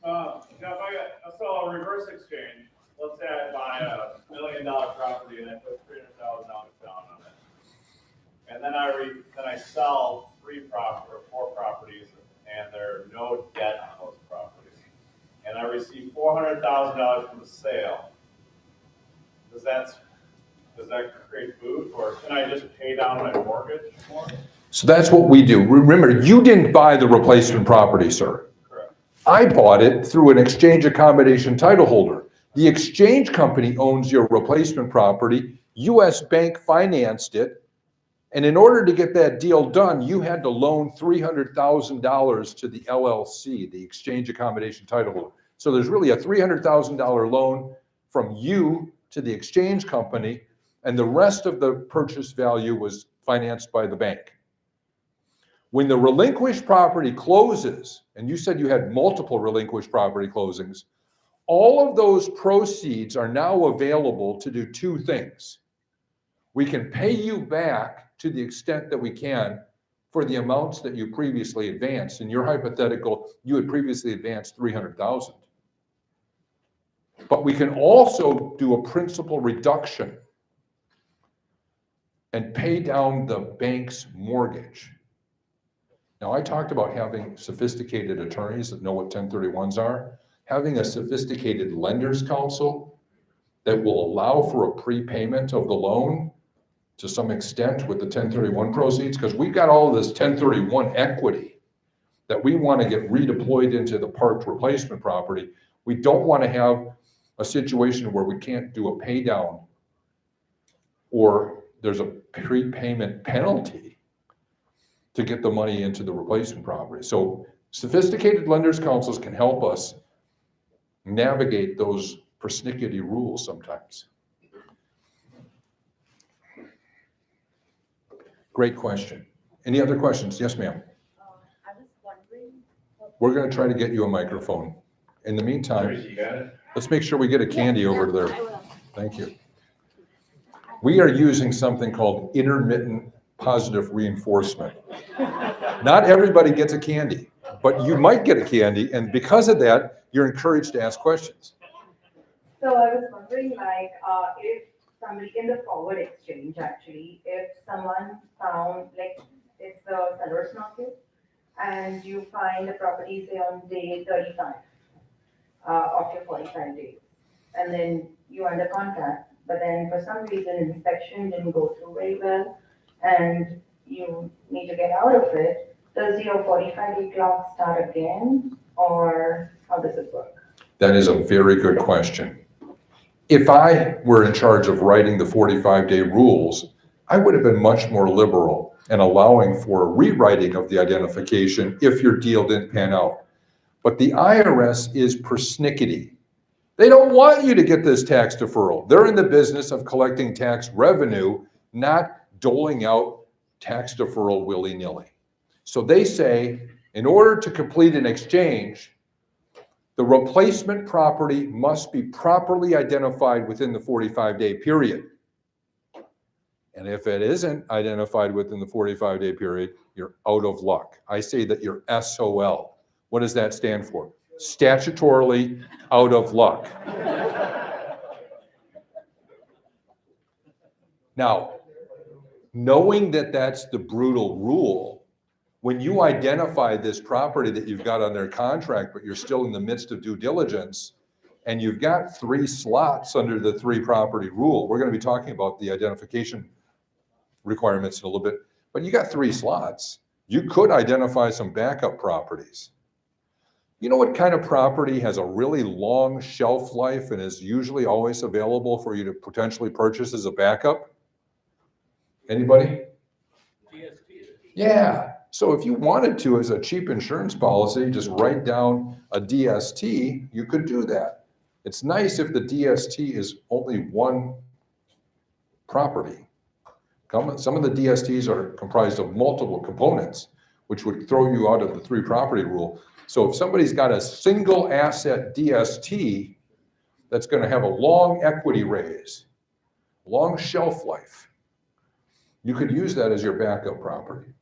Now, if I saw a reverse exchange, let's say I buy $1 million property and I put $300,000 down on it. And then I sell 4 properties and there are no debt on those properties. And I receive $400,000 from the sale. Does that create food, or can I just pay down my mortgage more? So that's what we do. Remember, you didn't buy the replacement property, sir. Correct. I bought it through an exchange accommodation title holder. The exchange company owns your replacement property. US Bank financed it. And in order to get that deal done, you had to loan $300,000 to the LLC, the exchange accommodation title holder. So there's really a $300,000 loan from you to the exchange company, and the rest of the purchase value was financed by the bank. When the relinquished property closes, and you said you had multiple relinquished property closings, all of those proceeds are now available to do 2 things. We can pay you back to the extent that we can for the amounts that you previously advanced. In your hypothetical, you had previously advanced 300,000. But we can also do a principal reduction and pay down the bank's mortgage. Now, I talked about having sophisticated attorneys that know what 1031s are, having a sophisticated lenders council that will allow for a prepayment of the loan to some extent with the 1031 proceeds, because we've got all of this 1031 equity that we want to get redeployed into the parked replacement property. We don't want to have a situation where we can't do a pay down or there's a prepayment penalty to get the money into the replacement property. So sophisticated lenders councils can help us navigate those persnickety rules sometimes. Great question. Any other questions? Yes, ma'am. I was wondering. We're going to try to get you a microphone. In the meantime, You got it? let's make sure we get a candy over there. I will. Thank you. We are using something called intermittent positive reinforcement. Not everybody gets a candy, but you might get a candy, and because of that, you're encouraged to ask questions. So I was wondering, like, if somebody in the forward exchange, actually, if someone found, like, it's the seller's market, and you find the property, say, on day 35 of your 45 days, and then you're under contract, but then for some reason inspection didn't go through very well, and you need to get out of it, does your 45-day clock start again, or how does it work? That is a very good question. If I were in charge of writing the 45-day rules, I would have been much more liberal and allowing for a rewriting of the identification if your deal didn't pan out. But the IRS is persnickety. They don't want you to get this tax deferral. They're in the business of collecting tax revenue, not doling out tax deferral willy-nilly. So they say, in order to complete an exchange, the replacement property must be properly identified within the 45-day period. And if it isn't identified within the 45-day period, you're out of luck. I say that you're SOL. What does that stand for? Statutorily out of luck. Now, knowing that that's the brutal rule, when you identify this property that you've got under contract, but you're still in the midst of due diligence, and you've got 3 slots under the 3 property rule, we're going to be talking about the identification requirements in a little bit, but you got 3 slots. You could identify some backup properties. You know what kind of property has a really long shelf life and is usually always available for you to potentially purchase as a backup? Anybody? DST. Yeah, so if you wanted to, as a cheap insurance policy, just write down a DST, you could do that. It's nice if the DST is only one property. Some of the DSTs are comprised of multiple components, which would throw you out of the three property rule. So if somebody's got a single asset DST that's gonna have a long equity raise, long shelf life, you could use that as your backup property.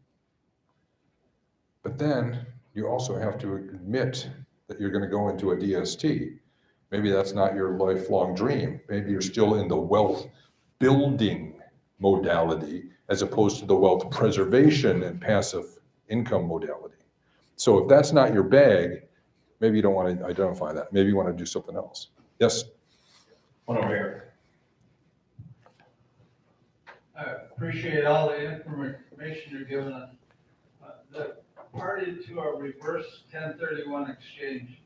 But then you also have to admit that you're gonna go into a DST. Maybe that's not your lifelong dream. Maybe you're still in the wealth building modality as opposed to the wealth preservation and passive income modality. So if that's not your bag, maybe you don't want to identify that. Maybe you want to do something else. Yes? One over here. I appreciate all the information you're giving us. The party to a reverse 1031 exchange,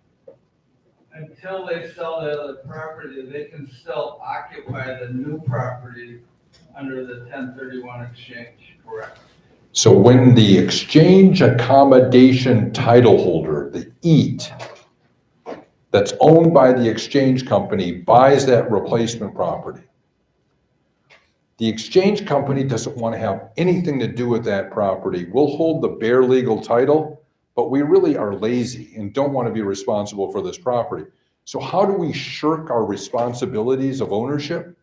until they sell the other property, they can still occupy the new property under the 1031 exchange, correct? So when the exchange accommodation title holder, the EAT, that's owned by the exchange company buys that replacement property, the exchange company doesn't want to have anything to do with that property. We'll hold the bare legal title, but we really are lazy and don't want to be responsible for this property. So how do we shirk our responsibilities of ownership?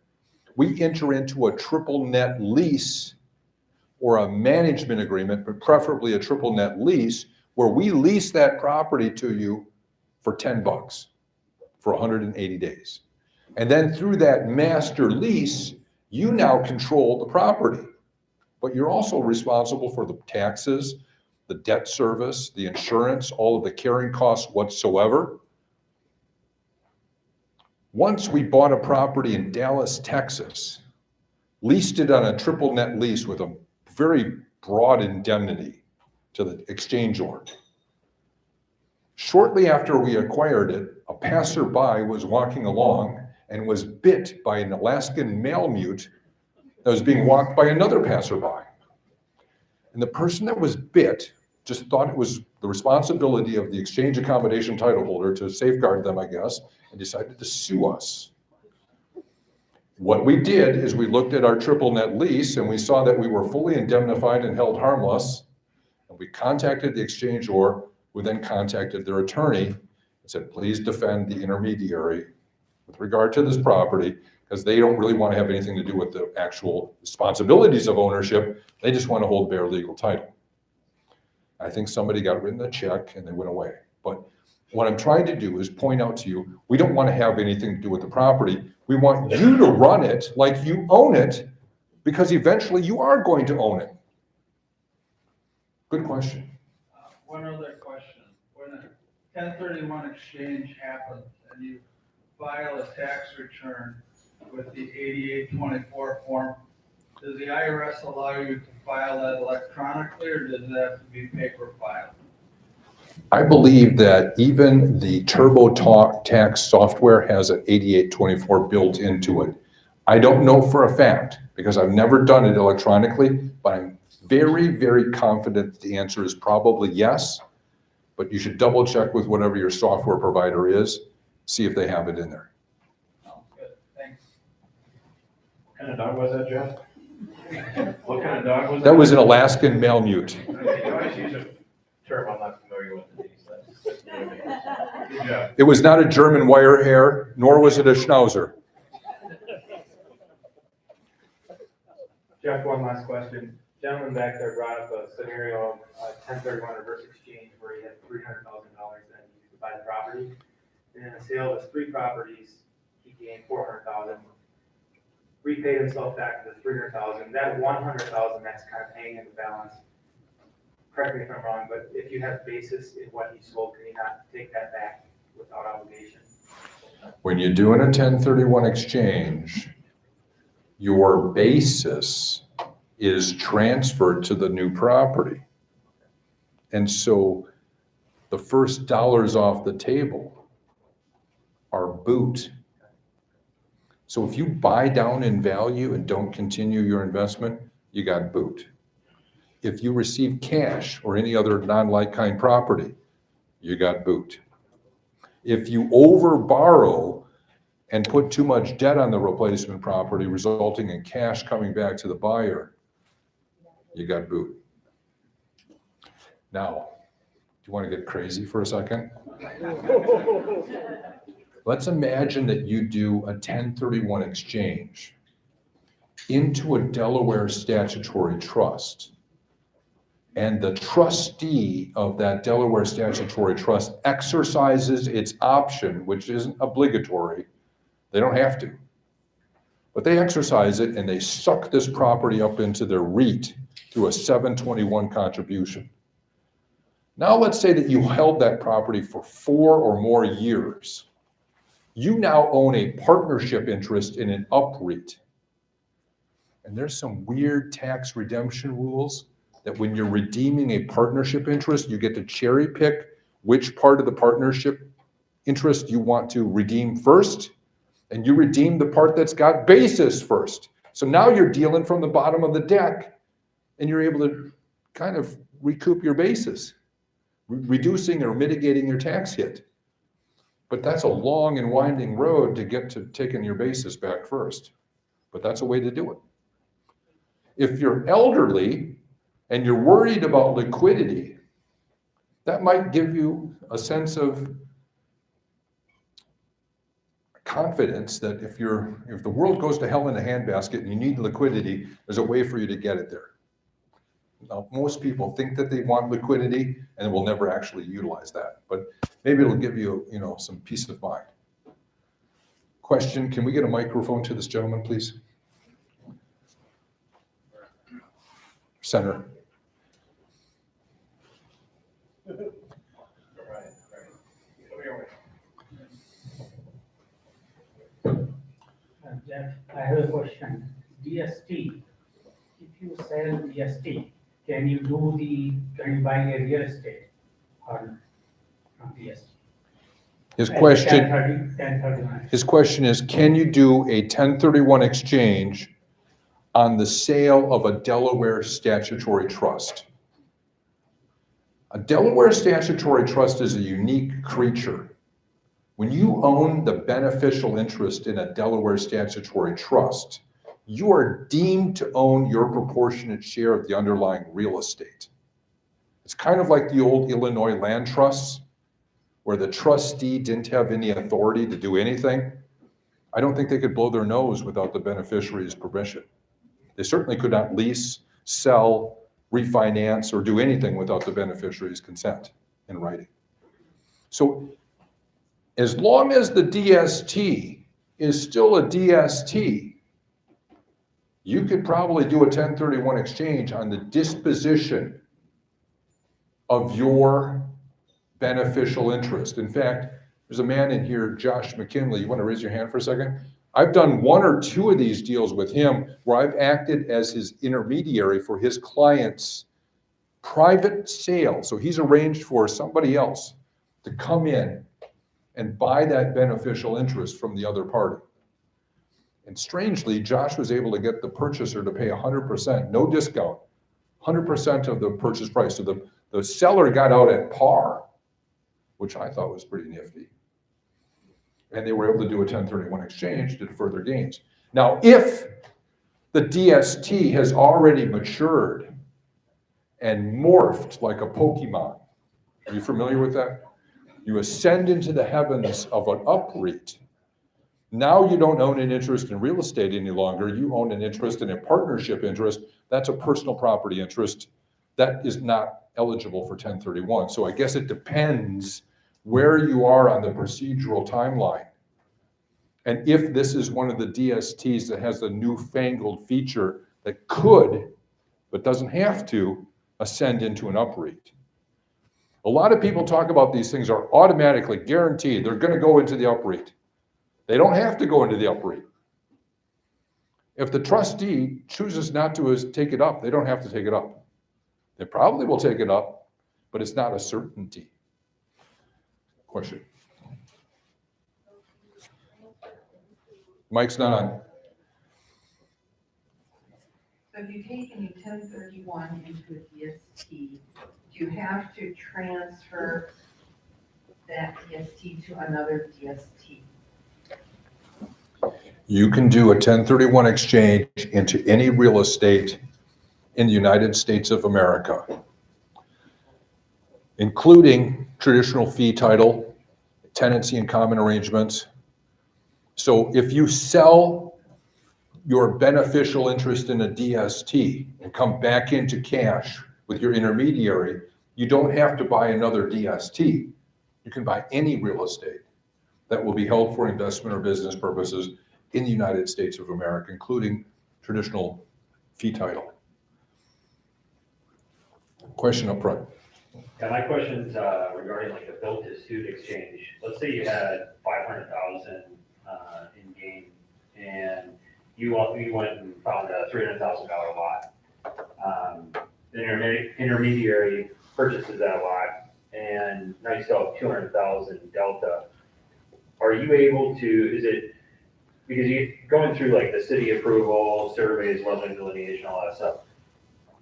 We enter into a triple net lease or a management agreement, but preferably a triple net lease, where we lease that property to you for $10 for 180 days. And then through that master lease, you now control the property, but you're also responsible for the taxes, the debt service, the insurance, all of the carrying costs whatsoever. Once we bought a property in Dallas, Texas, leased it on a triple net lease with a very broad indemnity to the exchangor. Shortly after we acquired it, a passerby was walking along and was bit by an Alaskan malamute that was being walked by another passerby. And the person that was bit just thought it was the responsibility of the exchange accommodation title holder to safeguard them, I guess, and decided to sue us. What we did is we looked at our triple net lease and we saw that we were fully indemnified and held harmless. And we contacted the exchangor, who then contacted their attorney and said, please defend the intermediary with regard to this property, because they don't really want to have anything to do with the actual responsibilities of ownership. They just want to hold bare legal title. I think somebody got written a check and they went away. But what I'm trying to do is point out to you, we don't want to have anything to do with the property. We want you to run it like you own it, because eventually you are going to own it. Good question. One other question. When a 1031 exchange happens and you file a tax return with the 8824 form, does the IRS allow you to file that electronically, or does it have to be paper filed? I believe that even the TurboTax software has an 8824 built into it. I don't know for a fact, because I've never done it electronically, but I'm very, very confident the answer is probably yes. But you should double check with whatever your software provider is, see if they have it in there. Oh, good, thanks. What kind of dog was that, Jeff? What kind of dog was that? That was an Alaskan malamute. You always use a term I'm not familiar with. That's new to me. Good job. It was not a German wire hair, nor was it a Schnauzer. Jeff, one last question. Gentleman back there brought up a scenario of a 1031 reverse exchange where he had $300,000 that he used to buy the property. And in the sale of his three properties, he gained $400,000, repaid himself back to the $300,000. That $100,000 that's kind of hanging in the balance. Correct me if I'm wrong, but if you have basis in what he sold, can you not take that back without obligation? When you're doing a 1031 exchange, your basis is transferred to the new property. And so the first dollars off the table are boot. So if you buy down in value and don't continue your investment, you got boot. If you receive cash or any other non-like-kind property, you got boot. If you over borrow and put too much debt on the replacement property, resulting in cash coming back to the buyer, you got boot. Now, do you want to get crazy for a second? Let's imagine that you do a 1031 exchange into a Delaware statutory trust, and the trustee of that Delaware statutory trust exercises its option, which isn't obligatory. They don't have to, but they exercise it and they suck this property up into their REIT through a 721 contribution. Now let's say that you held that property for 4 or more years. You now own a partnership interest in an UPREIT. And there's some weird tax redemption rules that when you're redeeming a partnership interest, you get to cherry pick which part of the partnership interest you want to redeem first, and you redeem the part that's got basis first. So now you're dealing from the bottom of the deck, and you're able to kind of recoup your basis, reducing or mitigating your tax hit. But that's a long and winding road to get to taking your basis back first. But that's a way to do it. If you're elderly and you're worried about liquidity, that might give you a sense of confidence that if the world goes to hell in a handbasket and you need liquidity, there's a way for you to get it there. Now, most people think that they want liquidity and will never actually utilize that, but maybe it'll give you, some peace of mind. Question, can we get a microphone to this gentleman, please? Center. Jeff, I have a question. DST, if you sell DST, can you buy a real estate or from DST? His At question, 1031. his question is, can you do a 1031 exchange on the sale of a Delaware statutory trust? A Delaware statutory trust is a unique creature. When you own the beneficial interest in a Delaware statutory trust, you are deemed to own your proportionate share of the underlying real estate. It's kind of like the old Illinois land trusts, where the trustee didn't have any authority to do anything. I don't think they could blow their nose without the beneficiary's permission. They certainly could not lease, sell, refinance, or do anything without the beneficiary's consent in writing. So as long as the DST is still a DST, you could probably do a 1031 exchange on the disposition of your beneficial interest. In fact, there's a man in here, Josh McKinley. You want to raise your hand for a second? I've done 1 or 2 of these deals with him where I've acted as his intermediary for his client's private sale. So he's arranged for somebody else to come in and buy that beneficial interest from the other party. And strangely, Josh was able to get the purchaser to pay 100%, no discount, 100% of the purchase price. So the seller got out at par, which I thought was pretty nifty. And they were able to do a 1031 exchange to further gains. Now, if the DST has already matured and morphed like a Pokemon, are you familiar with that? You ascend into the heavens of an UPREIT. Now you don't own an interest in real estate any longer. You own an interest in a partnership interest. That's a personal property interest. That is not eligible for 1031. So I guess it depends where you are on the procedural timeline. And if this is one of the DSTs that has the newfangled feature that could, but doesn't have to, ascend into an UPREIT. A lot of people talk about these things are automatically guaranteed. They're going to go into the UPREIT. They don't have to go into the UPREIT. If the trustee chooses not to take it up, they don't have to take it up. They probably will take it up, but it's not a certainty. Question? Mike's not on. So if you take and you 1031 into a DST, do you have to transfer that DST to another DST? You can do a 1031 exchange into any real estate in the United States of America, including traditional fee title, tenancy and common arrangements. So if you sell your beneficial interest in a DST and come back into cash with your intermediary, you don't have to buy another DST. You can buy any real estate that will be held for investment or business purposes in the United States of America, including traditional fee title. Question up front. Yeah, my question's regarding like a built-to-suit exchange. Let's say you had 500,000 in gain, and you went and found a $300,000 lot. The intermediary purchases that lot, and now you still have 200,000 delta. Are you able to? Is it because you're going through like the city approval, surveys, wetland delineation, all that stuff?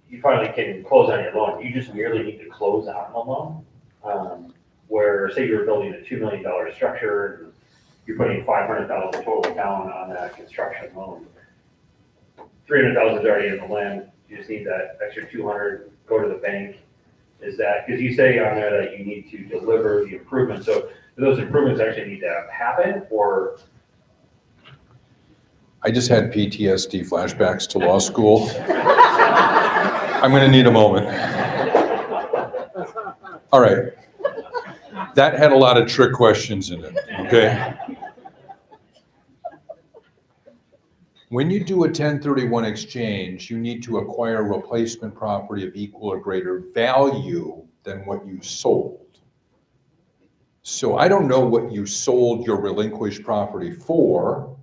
You finally can close on your loan. You just merely need to close on the loan. Where say you're building a $2 million structure, and you're putting 500,000 total down on that construction loan. 300,000 is already in the land. You just need that extra 200. Go to the bank. Is that because you say on there that you need to deliver the improvements? So do those improvements actually need to happen, or? I just had PTSD flashbacks to law school. I'm going to need a moment. All right. That had a lot of trick questions in it, okay? When you do a 1031 exchange, you need to acquire replacement property of equal or greater value than what you sold. So I don't know what you sold your relinquished property for,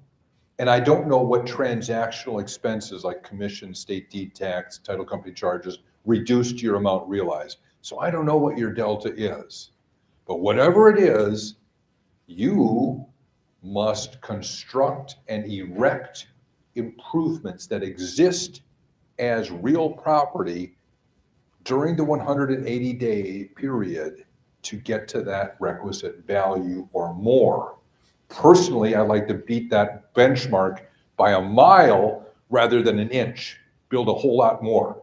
and I don't know what transactional expenses like commission, state deed tax, title company charges reduced your amount realized. So I don't know what your delta is. But whatever it is, you must construct and erect improvements that exist as real property during the 180-day period to get to that requisite value or more. Personally, I like to beat that benchmark by a mile rather than an inch, build a whole lot more.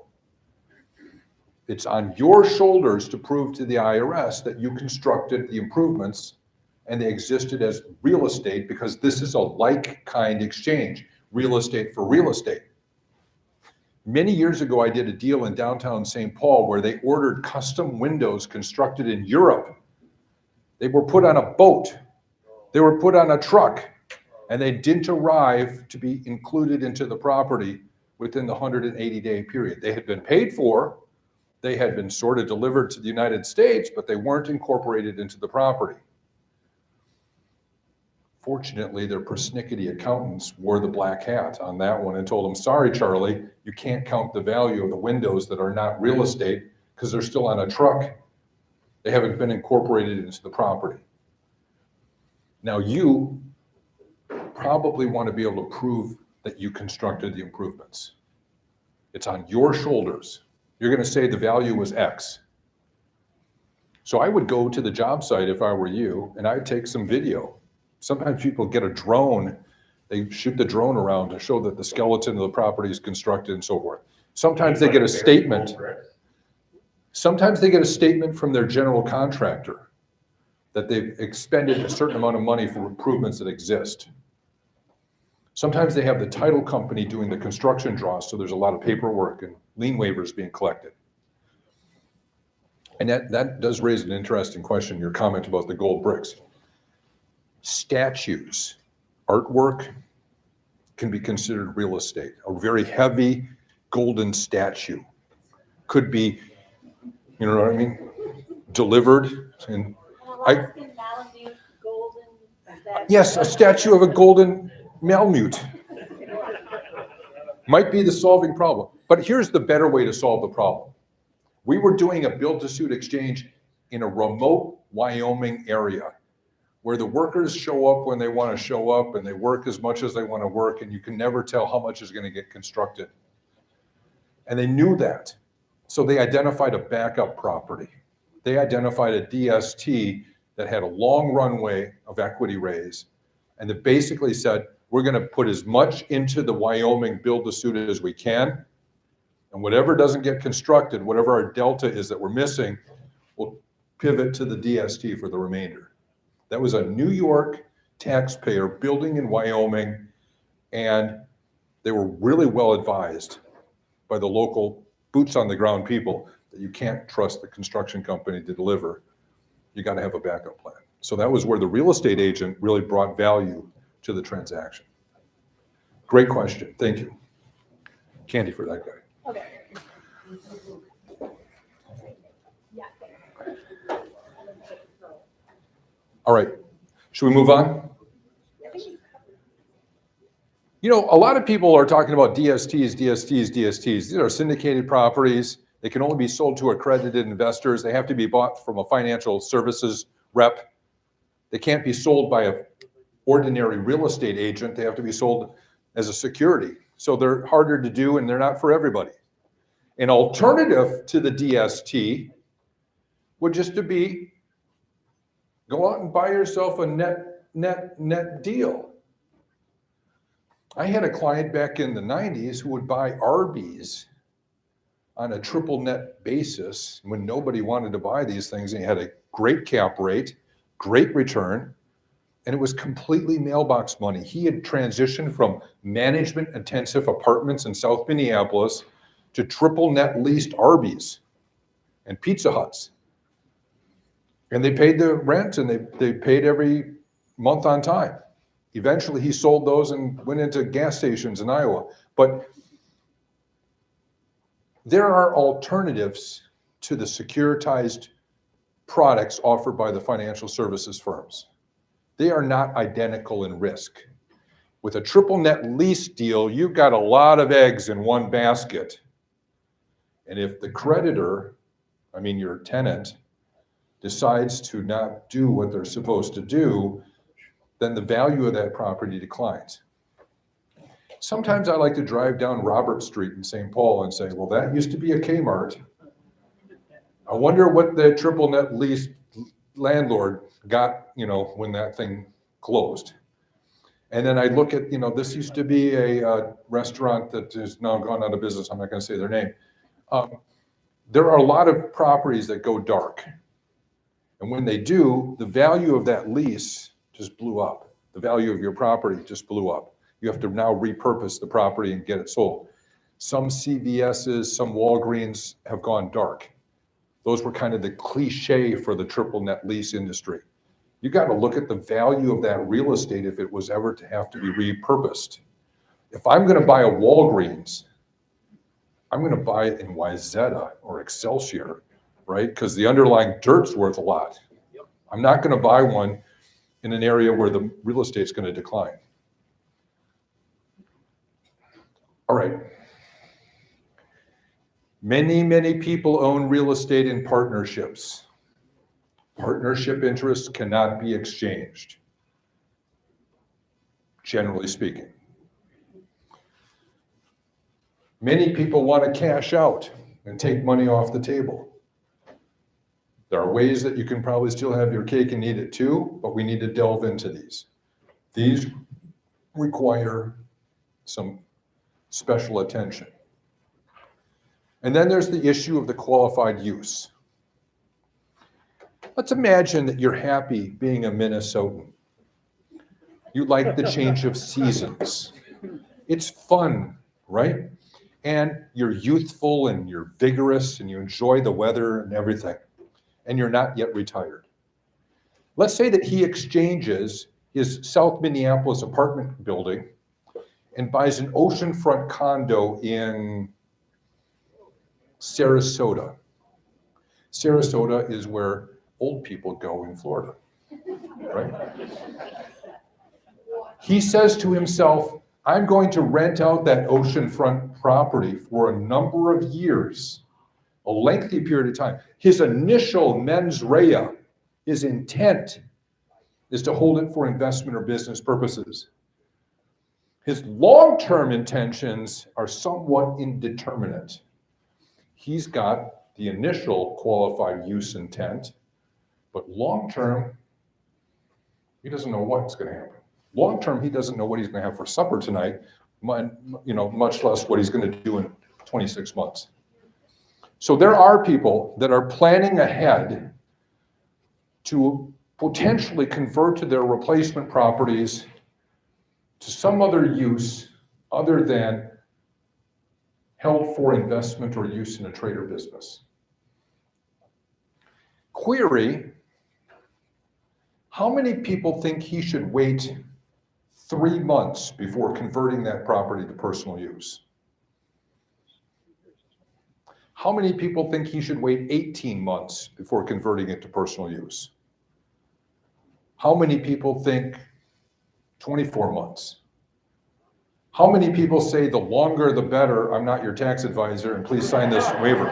It's on your shoulders to prove to the IRS that you constructed the improvements and they existed as real estate, because this is a like-kind exchange, real estate for real estate. Many years ago, I did a deal in downtown St. Paul where they ordered custom windows constructed in Europe. They were put on a boat. They were put on a truck, and they didn't arrive to be included into the property within the 180-day period. They had been paid for. They had been sort of delivered to the United States, but they weren't incorporated into the property. Fortunately, their persnickety accountants wore the black hat on that one and told them, sorry, Charlie, you can't count the value of the windows that are not real estate because they're still on a truck. They haven't been incorporated into the property. Now, you probably want to be able to prove that you constructed the improvements. It's on your shoulders. You're going to say the value was X. So I would go to the job site if I were you, and I'd take some video. Sometimes people get a drone, they shoot the drone around to show that the skeleton of the property is constructed and so forth. Sometimes they get a statement. Sometimes they get a statement from their general contractor that they've expended a certain amount of money for improvements that exist. Sometimes they have the title company doing the construction draws, so there's a lot of paperwork and lien waivers being collected. And that does raise an interesting question, your comment about the gold bricks. Statues, artwork can be considered real estate. A very heavy golden statue could be, you know what I mean, delivered. And yes, a statue of a golden Malamute might be the solving problem. But here's the better way to solve the problem. We were doing a build-to-suit exchange in a remote Wyoming area. where the workers show up when they want to show up and they work as much as they want to work, and you can never tell how much is going to get constructed. And they knew that. So they identified a backup property. They identified a DST that had a long runway of equity raise, and that basically said, we're going to put as much into the Wyoming build-to-suit as we can, and whatever doesn't get constructed, whatever our delta is that we're missing, we'll pivot to the DST for the remainder. That was a New York taxpayer building in Wyoming, and they were really well advised by the local boots on the ground people that you can't trust the construction company to deliver. You got to have a backup plan. So that was where the real estate agent really brought value to the transaction. Great question. Thank you. Candy for that guy. Okay. Yeah. All right. Should we move on? You know, a lot of people are talking about DSTs. These are syndicated properties. They can only be sold to accredited investors. They have to be bought from a financial services rep. They can't be sold by an ordinary real estate agent. They have to be sold as a security. So they're harder to do, and they're not for everybody. An alternative to the DST would just to be go out and buy yourself a net deal. I had a client back in the 90s who would buy Arby's on a triple net basis when nobody wanted to buy these things. And he had a great cap rate, great return, and it was completely mailbox money. He had transitioned from management intensive apartments in South Minneapolis to triple net leased Arby's and Pizza Huts. And they paid the rent, and they paid every month on time. Eventually, he sold those and went into gas stations in Iowa. But there are alternatives to the securitized products offered by the financial services firms. They are not identical in risk. With a triple net lease deal, you've got a lot of eggs in one basket. And if the creditor, I mean your tenant, decides to not do what they're supposed to do, then the value of that property declines. Sometimes I like to drive down Robert Street in St. Paul and say, well, that used to be a Kmart. I wonder what the triple net lease landlord got, when that thing closed. And then I look at, this used to be a restaurant that is now gone out of business. I'm not going to say their name. There are a lot of properties that go dark. And when they do, the value of that lease just blew up. The value of your property just blew up. You have to now repurpose the property and get it sold. Some CVSs, some Walgreens have gone dark. Those were kind of the cliche for the triple net lease industry. You got to look at the value of that real estate if it was ever to have to be repurposed. If I'm going to buy a Walgreens, I'm going to buy it in Wayzata or Excelsior, right? Because the underlying dirt's worth a lot. I'm not going to buy one in an area where the real estate's going to decline. All right. Many people own real estate in partnerships. Partnership interests cannot be exchanged, generally speaking. Many people want to cash out and take money off the table. There are ways that you can probably still have your cake and eat it too, but we need to delve into these. These require some special attention. And then there's the issue of the qualified use. Let's imagine that you're happy being a Minnesotan. You like the change of seasons. It's fun, right? And you're youthful and you're vigorous and you enjoy the weather and everything. And you're not yet retired. Let's say that he exchanges his South Minneapolis apartment building and buys an oceanfront condo in Sarasota. Sarasota is where old people go in Florida, right? He says to himself, I'm going to rent out that oceanfront property for a number of years, a lengthy period of time. His initial mens rea, his intent, is to hold it for investment or business purposes. His long-term intentions are somewhat indeterminate. He's got the initial qualified use intent, but long-term, he doesn't know what's going to happen. Long-term, he doesn't know what he's going to have for supper tonight, much less what he's going to do in 26 months. So there are people that are planning ahead to potentially convert to their replacement properties to some other use other than held for investment or use in a trade or business. Query, how many people think he should wait 3 months before converting that property to personal use? How many people think he should wait 18 months before converting it to personal use? How many people think 24 months? How many people say the longer the better, I'm not your tax advisor, and please sign this waiver?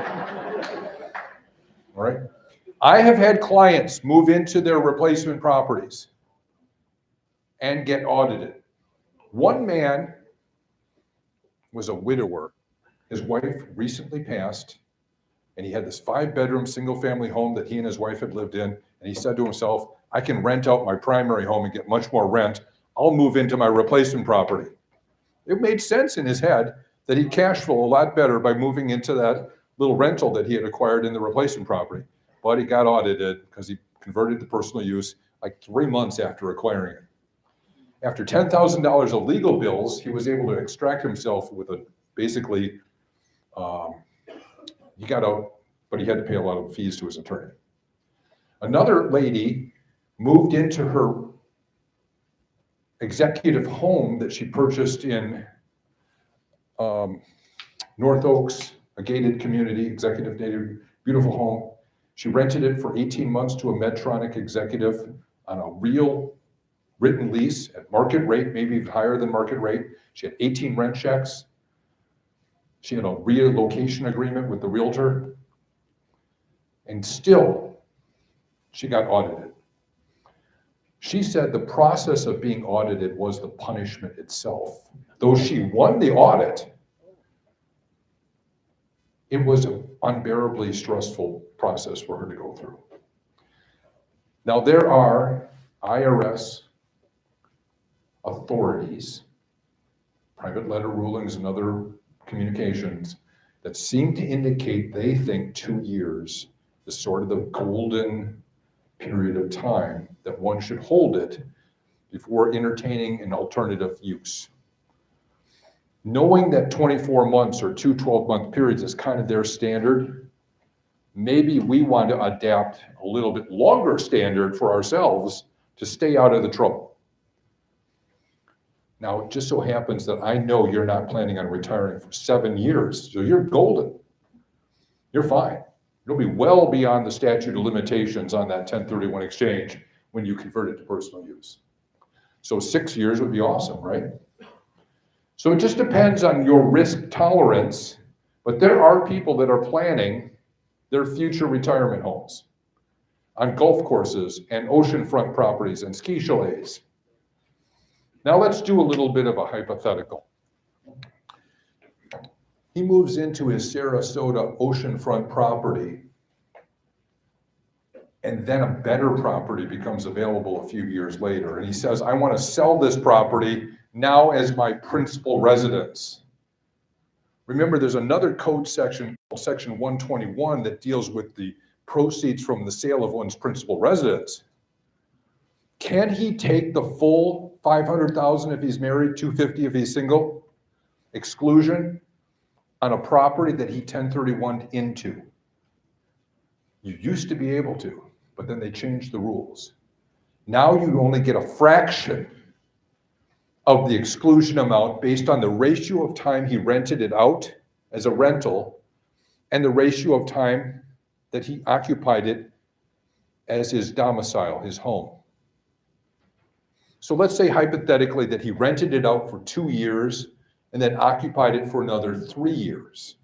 All right. I have had clients move into their replacement properties and get audited. One man was a widower. His wife recently passed, and he had this 5-bedroom single-family home that he and his wife had lived in, and he said to himself, I can rent out my primary home and get much more rent. I'll move into my replacement property. It made sense in his head that he'd cash flow a lot better by moving into that little rental that he had acquired in the replacement property. But he got audited because he converted to personal use like 3 months after acquiring it. After $10,000 of legal bills, he was able to extract himself with basically, he got out, but he had to pay a lot of fees to his attorney. Another lady moved into her executive home that she purchased in North Oaks, a gated community, executive gated, beautiful home. She rented it for 18 months to a Medtronic executive on a real written lease at market rate, maybe even higher than market rate. She had 18 rent checks. She had a relocation agreement with the realtor. And still, she got audited. She said the process of being audited was the punishment itself. Though she won the audit, it was an unbearably stressful process for her to go through. Now, there are IRS authorities, private letter rulings and other communications that seem to indicate they think 2 years is sort of the golden period of time that one should hold it before entertaining an alternative use. Knowing that 24 months or 2 12-month periods is kind of their standard, maybe we want to adapt a little bit longer standard for ourselves to stay out of the trouble. Now, it just so happens that I know you're not planning on retiring for 7 years, so you're golden. You're fine. You'll be well beyond the statute of limitations on that 1031 exchange when you convert it to personal use. So 6 years would be awesome, right? So it just depends on your risk tolerance, but there are people that are planning their future retirement homes on golf courses and oceanfront properties and ski chalets. Now let's do a little bit of a hypothetical. He moves into his Sarasota oceanfront property, and then a better property becomes available a few years later. And he says, I want to sell this property now as my principal residence. Remember, there's another code section, section 121, that deals with the proceeds from the sale of one's principal residence. Can he take the full $500,000 if he's married, $250,000 if he's single, exclusion on a property that he 1031'd into? You used to be able to, but then they changed the rules. Now you only get a fraction of the exclusion amount based on the ratio of time he rented it out as a rental and the ratio of time that he occupied it as his domicile, his home. So let's say hypothetically that he rented it out for 2 years and then occupied it for another 3 years.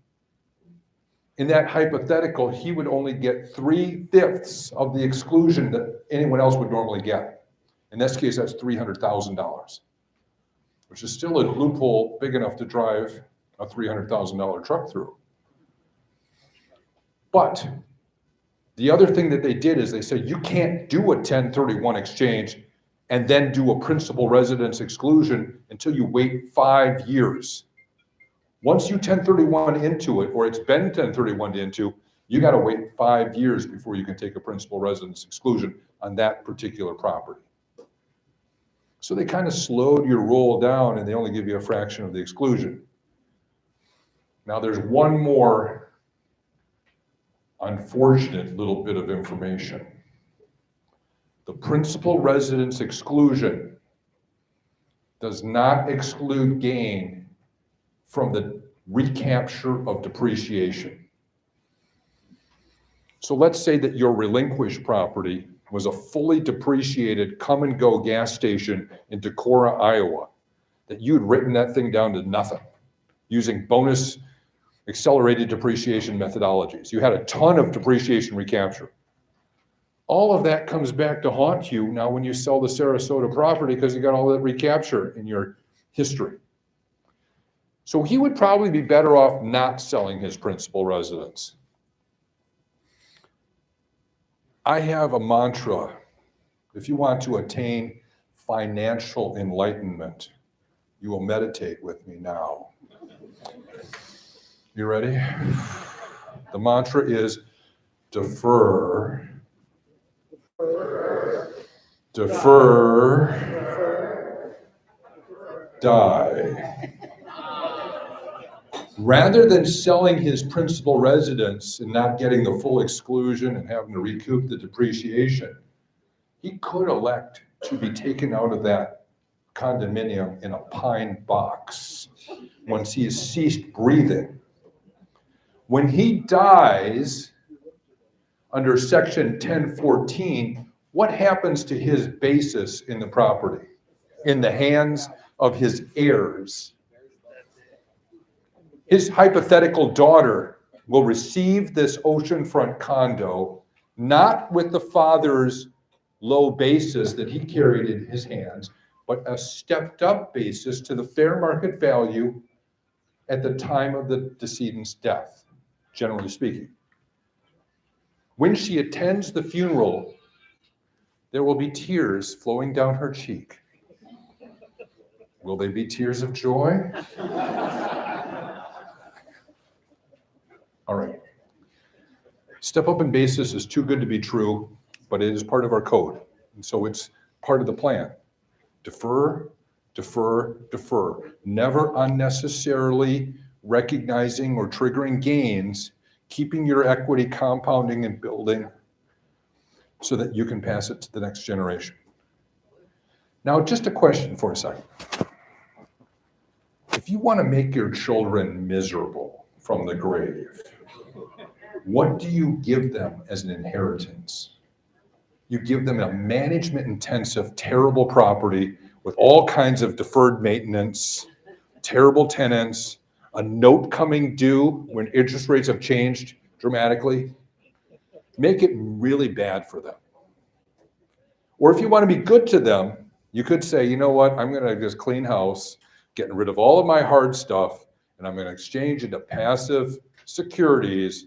In that hypothetical, he would only get 3/5 of the exclusion that anyone else would normally get. In this case, that's $300,000, which is still a loophole big enough to drive a $300,000 truck through. But the other thing that they did is they said, you can't do a 1031 exchange and then do a principal residence exclusion until you wait 5 years. Once you 1031 into it, or it's been 1031 into, you got to wait 5 years before you can take a principal residence exclusion on that particular property. So they kind of slowed your roll down and they only give you a fraction of the exclusion. Now there's one more unfortunate little bit of information. The principal residence exclusion does not exclude gain from the recapture of depreciation. So let's say that your relinquished property was a fully depreciated come and go gas station in Decorah, Iowa, that you'd written that thing down to nothing using bonus accelerated depreciation methodologies. You had a ton of depreciation recapture. All of that comes back to haunt you now when you sell the Sarasota property because you got all that recapture in your history. So he would probably be better off not selling his principal residence. I have a mantra. If you want to attain financial enlightenment, you will meditate with me now. You ready? The mantra is defer, defer, die. Rather than selling his principal residence and not getting the full exclusion and having to recoup the depreciation, he could elect to be taken out of that condominium in a pine box once he has ceased breathing. When he dies under section 1014, what happens to his basis in the property in the hands of his heirs? His hypothetical daughter will receive this oceanfront condo, not with the father's low basis that he carried in his hands, but a stepped up basis to the fair market value at the time of the decedent's death, generally speaking. When she attends the funeral, there will be tears flowing down her cheek. Will they be tears of joy? All right. Step up in basis is too good to be true, but it is part of our code. And so it's part of the plan. Defer, defer, defer. Never unnecessarily recognizing or triggering gains, keeping your equity compounding and building so that you can pass it to the next generation. Now, just a question for a second. If you want to make your children miserable from the grave, what do you give them as an inheritance? You give them a management-intensive, terrible property with all kinds of deferred maintenance, terrible tenants, a note coming due when interest rates have changed dramatically. Make it really bad for them. Or if you want to be good to them, you could say, you know what, I'm going to just clean house, getting rid of all of my hard stuff, and I'm going to exchange into passive securities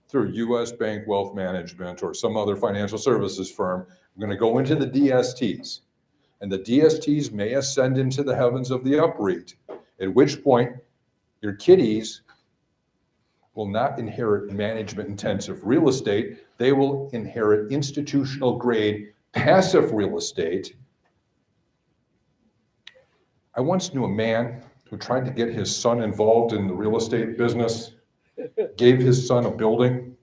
through US Bank Wealth Management or some other financial services firm. I'm going to go into the DSTs, and the DSTs may ascend into the heavens of the UPREIT, at which point your kiddies will not inherit management-intensive real estate. They will inherit institutional-grade passive real estate. I once knew a man who tried to get his son involved in the real estate business, gave his son a building,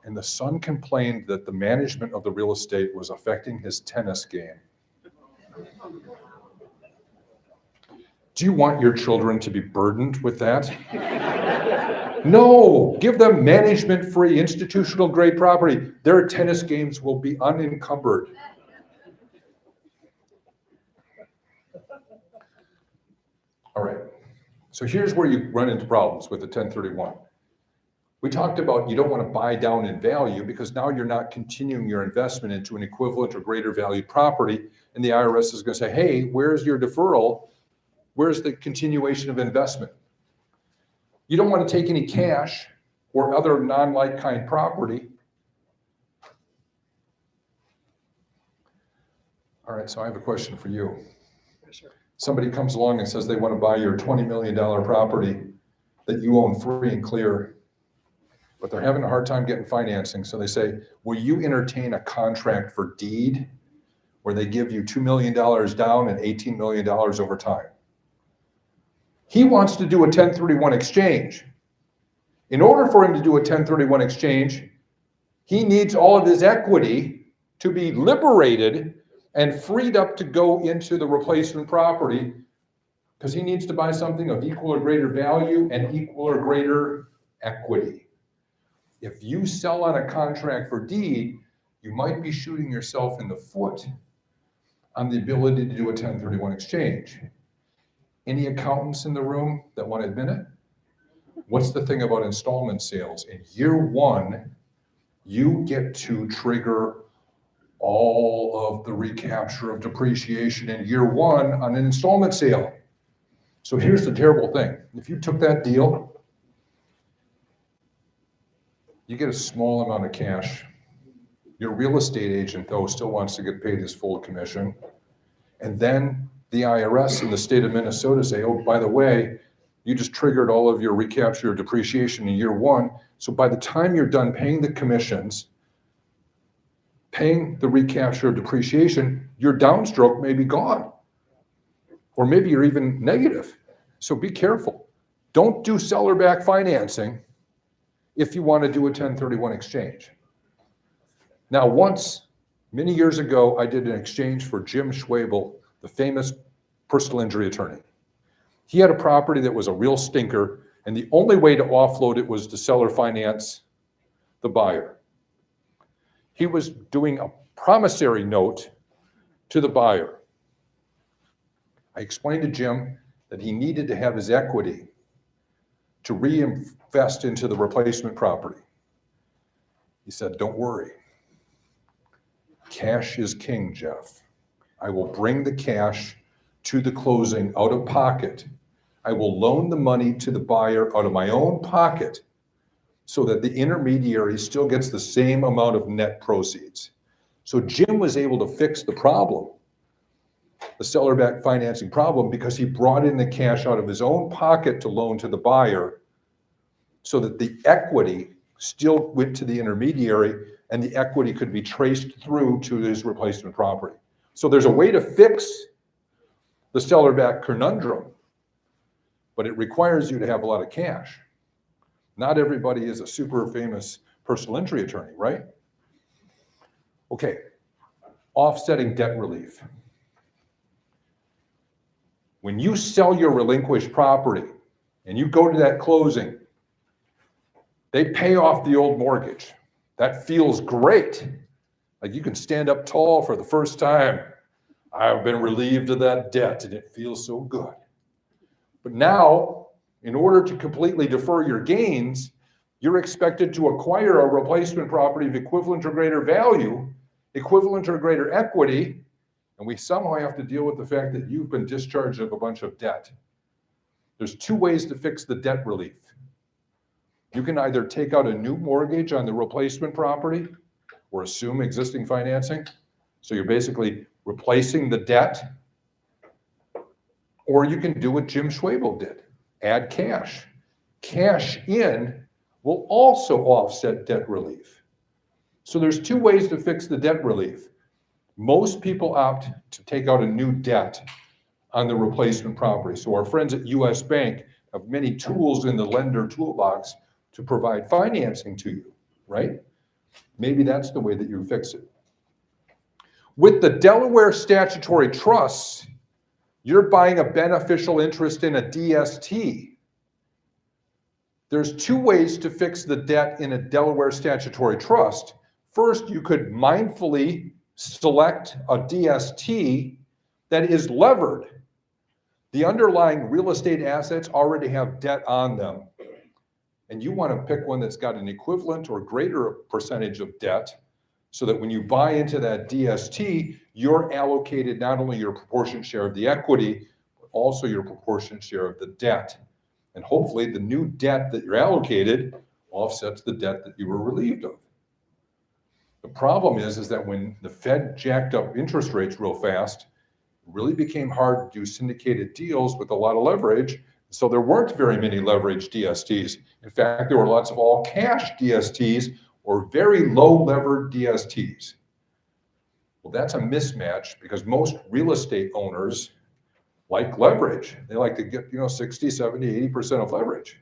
and the son complained that the management of the real estate was affecting his tennis game. Do you want your children to be burdened with that? No, give them management-free, institutional-grade property. Their tennis games will be unencumbered. All right, so here's where you run into problems with the 1031. We talked about you don't want to buy down in value because now you're not continuing your investment into an equivalent or greater value property. And the IRS is going to say, hey, where's your deferral? Where's the continuation of investment? You don't want to take any cash or other non-like kind property. All right, so I have a question for you. Somebody comes along and says they want to buy your $20 million property that you own free and clear, but they're having a hard time getting financing. So they say, will you entertain a contract for deed where they give you $2 million down and $18 million over time? He wants to do a 1031 exchange. In order for him to do a 1031 exchange, he needs all of his equity to be liberated and freed up to go into the replacement property because he needs to buy something of equal or greater value and equal or greater equity. If you sell on a contract for deed, you might be shooting yourself in the foot on the ability to do a 1031 exchange. Any accountants in the room that want to admit it? What's the thing about installment sales? In year one, you get to trigger all of the recapture of depreciation in year one on an installment sale. So here's the terrible thing. If you took that deal, you get a small amount of cash. Your real estate agent, though, still wants to get paid his full commission. And then the IRS in the state of Minnesota say, oh, by the way, you just triggered all of your recapture of depreciation in year one. So by the time you're done paying the commissions, paying the recapture of depreciation, your downstroke may be gone. Or maybe you're even negative. So be careful. Don't do seller-backed financing if you want to do a 1031 exchange. Now, once, many years ago, I did an exchange for Jim Schwabel, the famous personal injury attorney. He had a property that was a real stinker, and the only way to offload it was to seller finance the buyer. He was doing a promissory note to the buyer. I explained to Jim that he needed to have his equity to reinvest into the replacement property. He said, don't worry. Cash is king, Jeff. I will bring the cash to the closing out of pocket. I will loan the money to the buyer out of my own pocket so that the intermediary still gets the same amount of net proceeds. So Jim was able to fix the problem, the seller-backed financing problem, because he brought in the cash out of his own pocket to loan to the buyer so that the equity still went to the intermediary and the equity could be traced through to his replacement property. So there's a way to fix the seller-backed conundrum, but it requires you to have a lot of cash. Not everybody is a super famous personal injury attorney, right? Okay, offsetting debt relief. When you sell your relinquished property and you go to that closing, they pay off the old mortgage. That feels great. Like you can stand up tall for the first time. I've been relieved of that debt and it feels so good. But now, in order to completely defer your gains, you're expected to acquire a replacement property of equivalent or greater value, equivalent or greater equity, and we somehow have to deal with the fact that you've been discharged of a bunch of debt. There's two ways to fix the debt relief. You can either take out a new mortgage on the replacement property or assume existing financing. So you're basically replacing the debt, or you can do what Jim Schwabel did, add cash. Cash in will also offset debt relief. So there's two ways to fix the debt relief. Most people opt to take out a new debt on the replacement property. So our friends at US Bank have many tools in the lender toolbox to provide financing to you, right? Maybe that's the way that you fix it. With the Delaware statutory trusts, you're buying a beneficial interest in a DST. There's two ways to fix the debt in a Delaware statutory trust. First, you could mindfully select a DST that is levered. The underlying real estate assets already have debt on them. And you want to pick one that's got an equivalent or greater percentage of debt, so that when you buy into that DST, you're allocated not only your proportionate share of the equity, but also your proportionate share of the debt. And hopefully the new debt that you're allocated offsets the debt that you were relieved of. The problem is that when the Fed jacked up interest rates real fast, it really became hard to do syndicated deals with a lot of leverage. So there weren't very many leveraged DSTs. In fact, there were lots of all cash DSTs or very low levered DSTs. Well, that's a mismatch because most real estate owners like leverage. They like to get, 60, 70, 80% of leverage.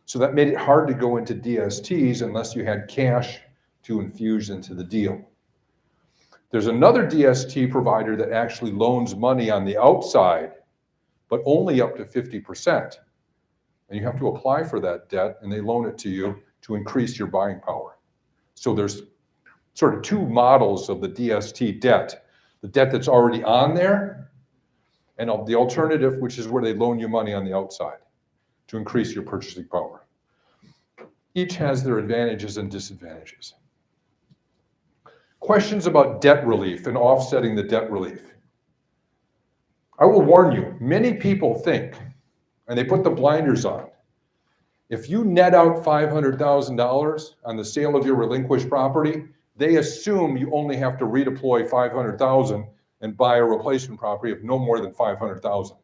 So that made it hard to go into DSTs unless you had cash to infuse into the deal. There's another DST provider that actually loans money on the outside, but only up to 50%. And you have to apply for that debt, and they loan it to you to increase your buying power. So there's sort of two models of the DST debt. The debt that's already on there, and the alternative, which is where they loan you money on the outside to increase your purchasing power. Each has their advantages and disadvantages. Questions about debt relief and offsetting the debt relief. I will warn you, many people think, and they put the blinders on, if you net out $500,000 on the sale of your relinquished property, they assume you only have to redeploy $500,000 and buy a replacement property of no more than $500,000.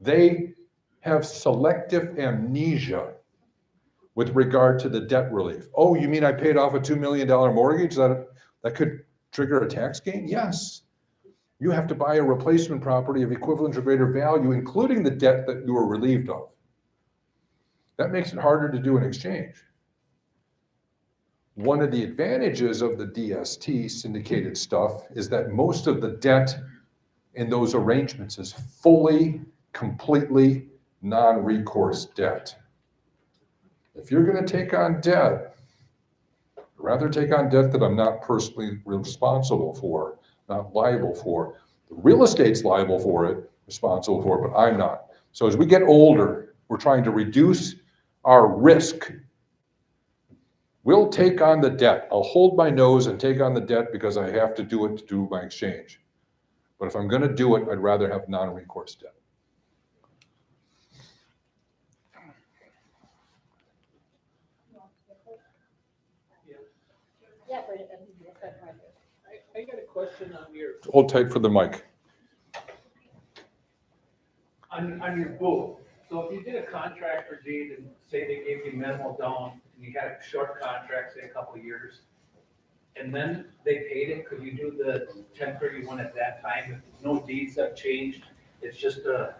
They have selective amnesia with regard to the debt relief. Oh, you mean I paid off a $2 million mortgage that could trigger a tax gain? Yes. You have to buy a replacement property of equivalent or greater value, including the debt that you were relieved of. That makes it harder to do an exchange. One of the advantages of the DST syndicated stuff is that most of the debt in those arrangements is fully, completely non-recourse debt. If you're going to take on debt, I'd rather take on debt that I'm not personally responsible for, not liable for. The real estate's liable for it, responsible for it, but I'm not. So as we get older, we're trying to reduce our risk. We'll take on the debt. I'll hold my nose and take on the debt because I have to do it to do my exchange. But if I'm going to do it, I'd rather have non-recourse debt. Yeah, but I got a question on your, Hold tight for the mic. on your book. So if you did a contract for deed and say they gave you minimal down and you had a short contract, say a couple of years, and then they paid it, could you do the 1031 at that time? If no deeds have changed, it's just a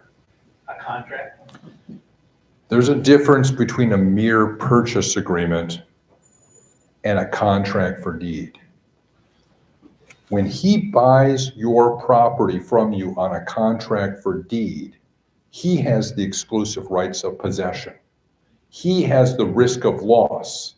contract? There's a difference between a mere purchase agreement and a contract for deed. When he buys your property from you on a contract for deed, he has the exclusive rights of possession. He has the risk of loss.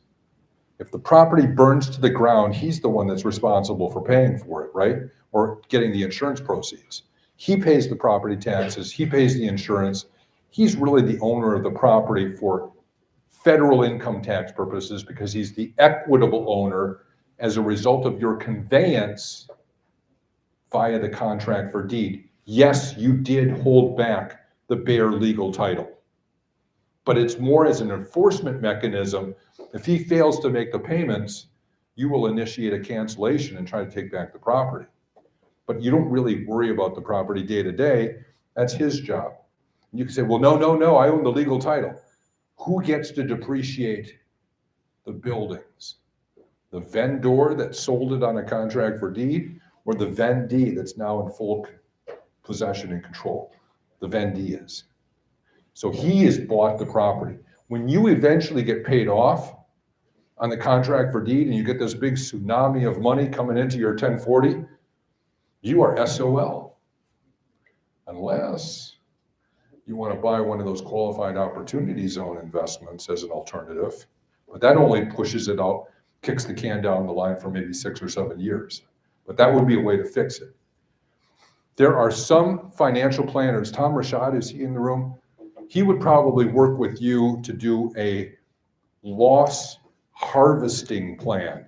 If the property burns to the ground, he's the one that's responsible for paying for it, right? Or getting the insurance proceeds. He pays the property taxes, he pays the insurance. He's really the owner of the property for federal income tax purposes because he's the equitable owner as a result of your conveyance via the contract for deed. Yes, you did hold back the bare legal title, but it's more as an enforcement mechanism. If he fails to make the payments, you will initiate a cancellation and try to take back the property. But you don't really worry about the property day to day. That's his job. You can say, well, no, I own the legal title. Who gets to depreciate the buildings? The vendor that sold it on a contract for deed, or the vendee that's now in full possession and control? The vendee is. So he has bought the property. When you eventually get paid off on the contract for deed and you get this big tsunami of money coming into your 1040, you are SOL. Unless you want to buy one of those qualified opportunity zone investments as an alternative. But that only pushes it out, kicks the can down the line for maybe 6 or 7 years. But that would be a way to fix it. There are some financial planners, Tom Rashad, is he in the room? he would probably work with you to do a loss harvesting plan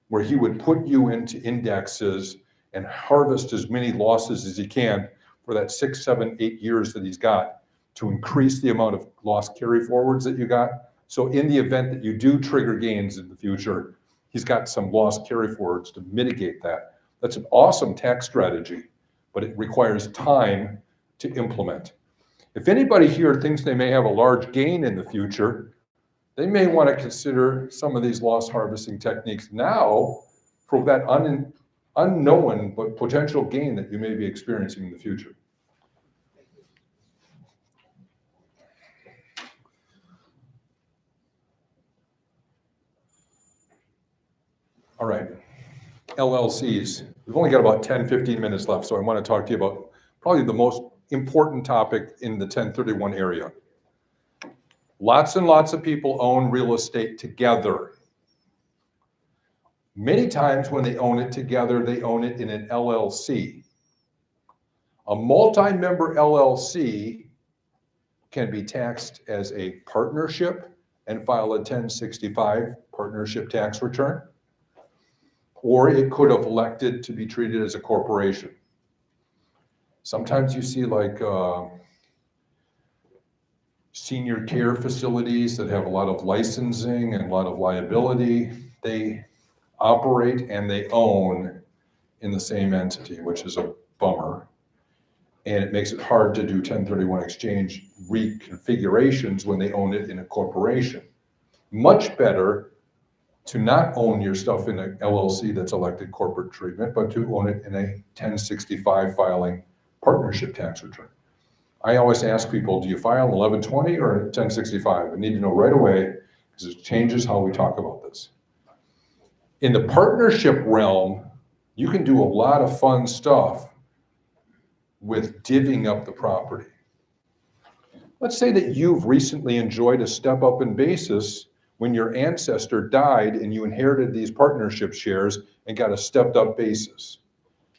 where he would put you into indexes and harvest as many losses as he can for that 6, 7, 8 years that he's got to increase the amount of loss carry forwards that you got. So in the event that you do trigger gains in the future, he's got some loss carry forwards to mitigate that. That's an awesome tax strategy, but it requires time to implement. If anybody here thinks they may have a large gain in the future, they may want to consider some of these loss harvesting techniques now for that unknown but potential gain that you may be experiencing in the future. All right, LLCs. We've only got about 10, 15 minutes left, so I want to talk to you about probably the most important topic in the 1031 area. Lots and lots of people own real estate together. Many times when they own it together, they own it in an LLC. A multi-member LLC can be taxed as a partnership and file a 1065 partnership tax return, or it could have elected to be treated as a corporation. Sometimes you see like senior care facilities that have a lot of licensing and a lot of liability. They operate and they own in the same entity, which is a bummer. And it makes it hard to do 1031 exchange reconfigurations when they own it in a corporation. Much better to not own your stuff in an LLC that's elected corporate treatment, but to own it in a 1065 filing partnership tax return. I always ask people, do you file 1120 or 1065? I need to know right away because it changes how we talk about this. In the partnership realm, you can do a lot of fun stuff with divvying up the property. Let's say that you've recently enjoyed a step up in basis when your ancestor died and you inherited these partnership shares and got a stepped up basis.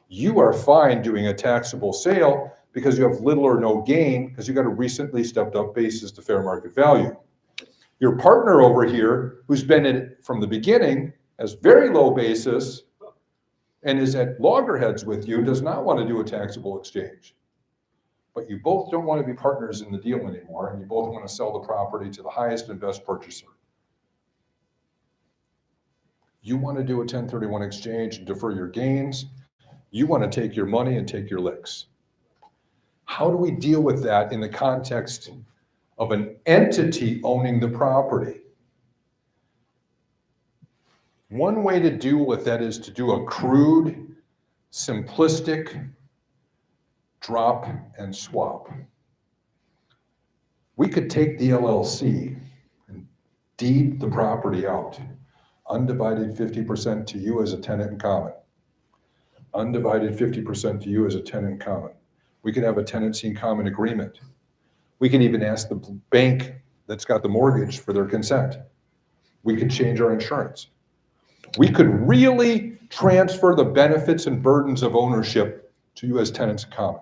You are fine doing a taxable sale because you have little or no gain because you got a recently stepped up basis to fair market value. Your partner over here, who's been in it from the beginning, has very low basis and is at loggerheads with you, does not want to do a taxable exchange. But you both don't want to be partners in the deal anymore, and you both want to sell the property to the highest and best purchaser. You want to do a 1031 exchange and defer your gains. You want to take your money and take your licks. How do we deal with that in the context of an entity owning the property? One way to deal with that is to do a crude, simplistic drop and swap. We could take the LLC and deed the property out. Undivided 50% to you as a tenant in common. Undivided 50% to you as a tenant in common. We could have a tenancy in common agreement. We can even ask the bank that's got the mortgage for their consent. We could change our insurance. We could really transfer the benefits and burdens of ownership to you as tenants in common.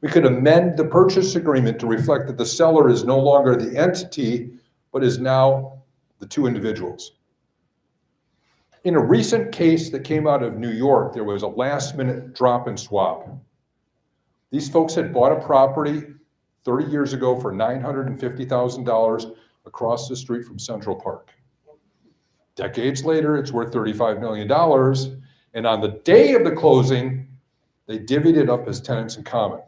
We could amend the purchase agreement to reflect that the seller is no longer the entity, but is now the two individuals. In a recent case that came out of New York, there was a last-minute drop and swap. These folks had bought a property 30 years ago for $950,000 across the street from Central Park. Decades later, it's worth $35 million, and on the day of the closing, they divvied it up as tenants in common.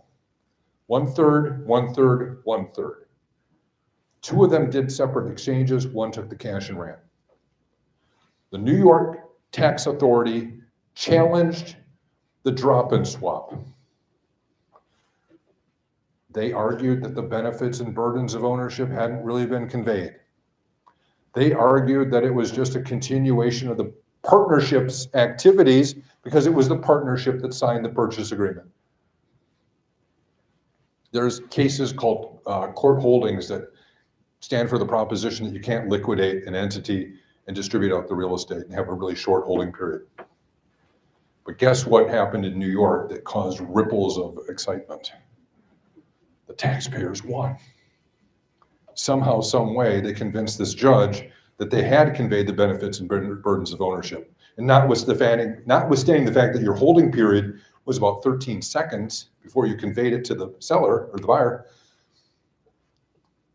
1/3, 1/3, 1/3. Two of them did separate exchanges, one took the cash and ran. The New York Tax Authority challenged the drop and swap. They argued that the benefits and burdens of ownership hadn't really been conveyed. They argued that it was just a continuation of the partnership's activities because it was the partnership that signed the purchase agreement. There's cases called court holdings that stand for the proposition that you can't liquidate an entity and distribute out the real estate and have a really short holding period. But guess what happened in New York that caused ripples of excitement? The taxpayers won. Somehow, some way, they convinced this judge that they had conveyed the benefits and burdens of ownership. And notwithstanding the fact that your holding period was about 13 seconds before you conveyed it to the seller or the buyer,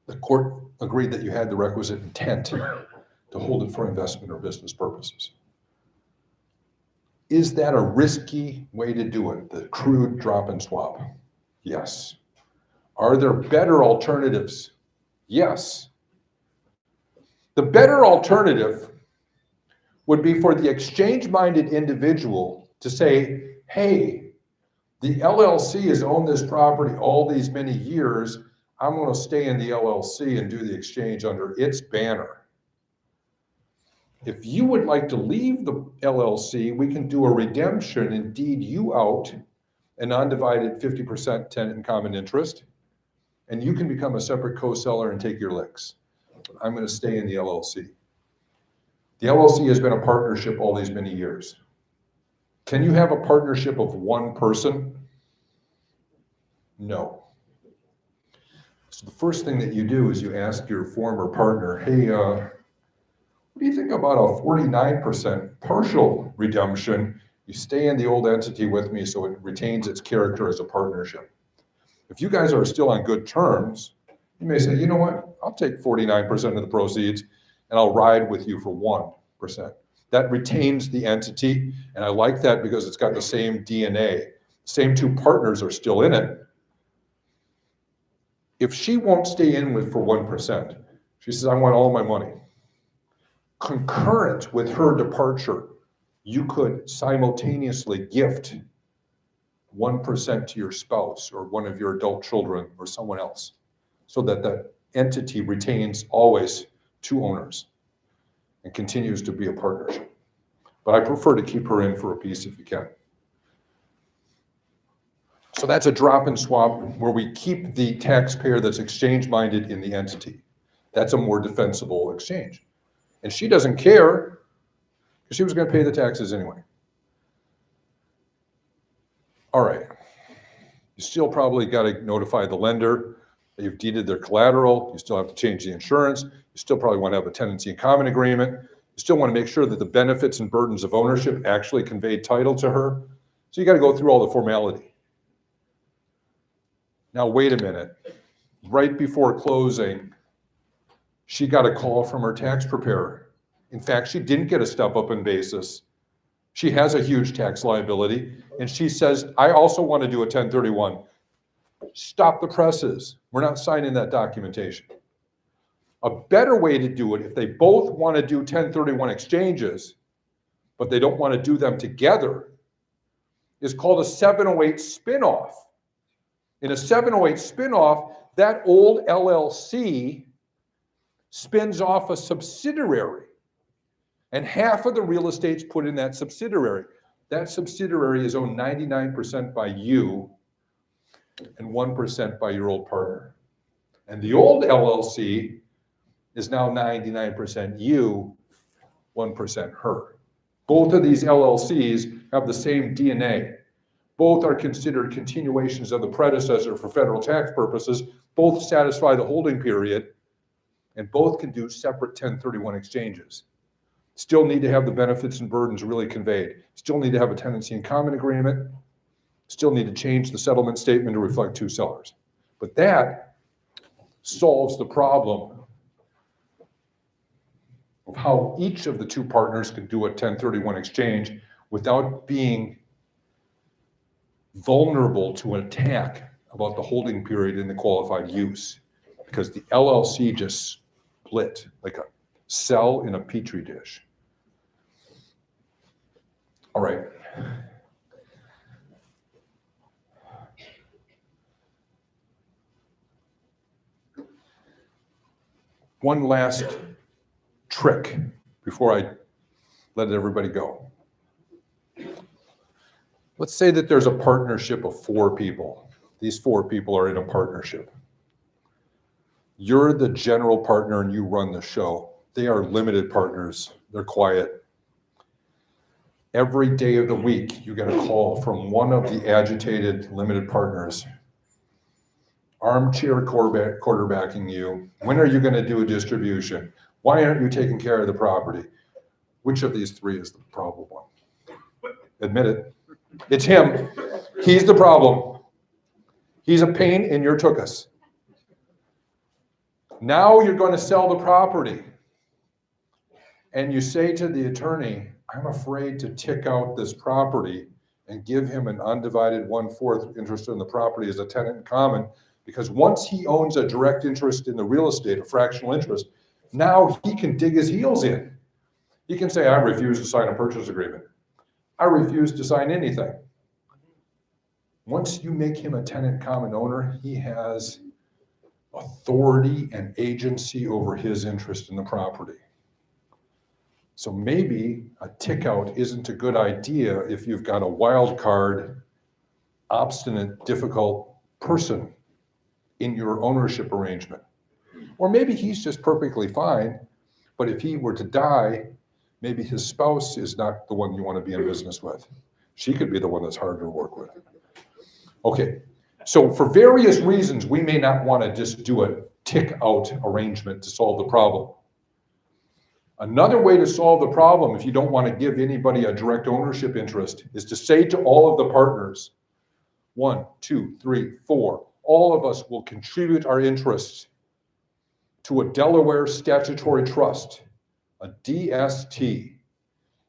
the court agreed that you had the requisite intent to hold it for investment or business purposes. Is that a risky way to do it, the crude drop and swap? Yes. Are there better alternatives? Yes. The better alternative would be for the exchange-minded individual to say, hey, the LLC has owned this property all these many years. I'm going to stay in the LLC and do the exchange under its banner. If you would like to leave the LLC, we can do a redemption and deed you out an undivided 50% tenant in common interest, and you can become a separate co-seller and take your licks. I'm going to stay in the LLC. The LLC has been a partnership all these many years. Can you have a partnership of one person? No. So the first thing that you do is you ask your former partner, hey, what do you think about a 49% partial redemption? You stay in the old entity with me so it retains its character as a partnership. If you guys are still on good terms, you may say, you know what, I'll take 49% of the proceeds and I'll ride with you for 1%. That retains the entity, and I like that because it's got the same DNA. Same two partners are still in it. If she won't stay in with for 1%, she says, I want all my money. Concurrent with her departure, you could simultaneously gift 1% to your spouse or one of your adult children or someone else, so that the entity retains always two owners and continues to be a partnership. But I prefer to keep her in for a piece if you can. So that's a drop and swap where we keep the taxpayer that's exchange-minded in the entity. That's a more defensible exchange. And she doesn't care because she was going to pay the taxes anyway. All right. You still probably got to notify the lender that you've deeded their collateral. You still have to change the insurance. You still probably want to have a tenancy in common agreement. You still want to make sure that the benefits and burdens of ownership actually conveyed title to her. So you got to go through all the formality. Now, wait a minute. Right before closing, she got a call from her tax preparer. In fact, she didn't get a step-up in basis. She has a huge tax liability, and she says, I also want to do a 1031. Stop the presses. We're not signing that documentation. A better way to do it, if they both want to do 1031 exchanges, but they don't want to do them together, is called a 708 spinoff. In a 708 spinoff, that old LLC spins off a subsidiary, and half of the real estate's put in that subsidiary. That subsidiary is owned 99% by you and 1% by your old partner. And the old LLC is now 99% you, 1% her. Both of these LLCs have the same DNA. Both are considered continuations of the predecessor for federal tax purposes. Both satisfy the holding period, and both can do separate 1031 exchanges. Still need to have the benefits and burdens really conveyed. Still need to have a tenancy in common agreement. Still need to change the settlement statement to reflect two sellers. But that solves the problem of how each of the two partners can do a 1031 exchange without being vulnerable to an attack about the holding period in the qualified use, because the LLC just split like a cell in a petri dish. All right. One last trick before I let everybody go. Let's say that there's a partnership of 4 people. These 4 people are in a partnership. You're the general partner and you run the show. They are limited partners. They're quiet. Every day of the week, you get a call from one of the agitated limited partners. armchair quarterbacking you. When are you gonna do a distribution? Why aren't you taking care of the property? Which of these three is the problem one? Admit it. It's him. He's the problem. He's a pain in your tuchus. Now you're going to sell the property. And you say to the attorney, I'm afraid to tick out this property and give him an undivided 1/4 interest in the property as a tenant in common, because once he owns a direct interest in the real estate, a fractional interest, now he can dig his heels in. He can say, I refuse to sign a purchase agreement. I refuse to sign anything. Once you make him a tenant common owner, he has authority and agency over his interest in the property. So maybe a tick out isn't a good idea if you've got a wild card, obstinate, difficult person in your ownership arrangement. Or maybe he's just perfectly fine, but if he were to die, maybe his spouse is not the one you want to be in business with. She could be the one that's harder to work with. Okay, so for various reasons, we may not want to just do a tick out arrangement to solve the problem. Another way to solve the problem, if you don't want to give anybody a direct ownership interest, is to say to all of the partners, 1, 2, 3, 4, all of us will contribute our interests to a Delaware statutory trust, a DST,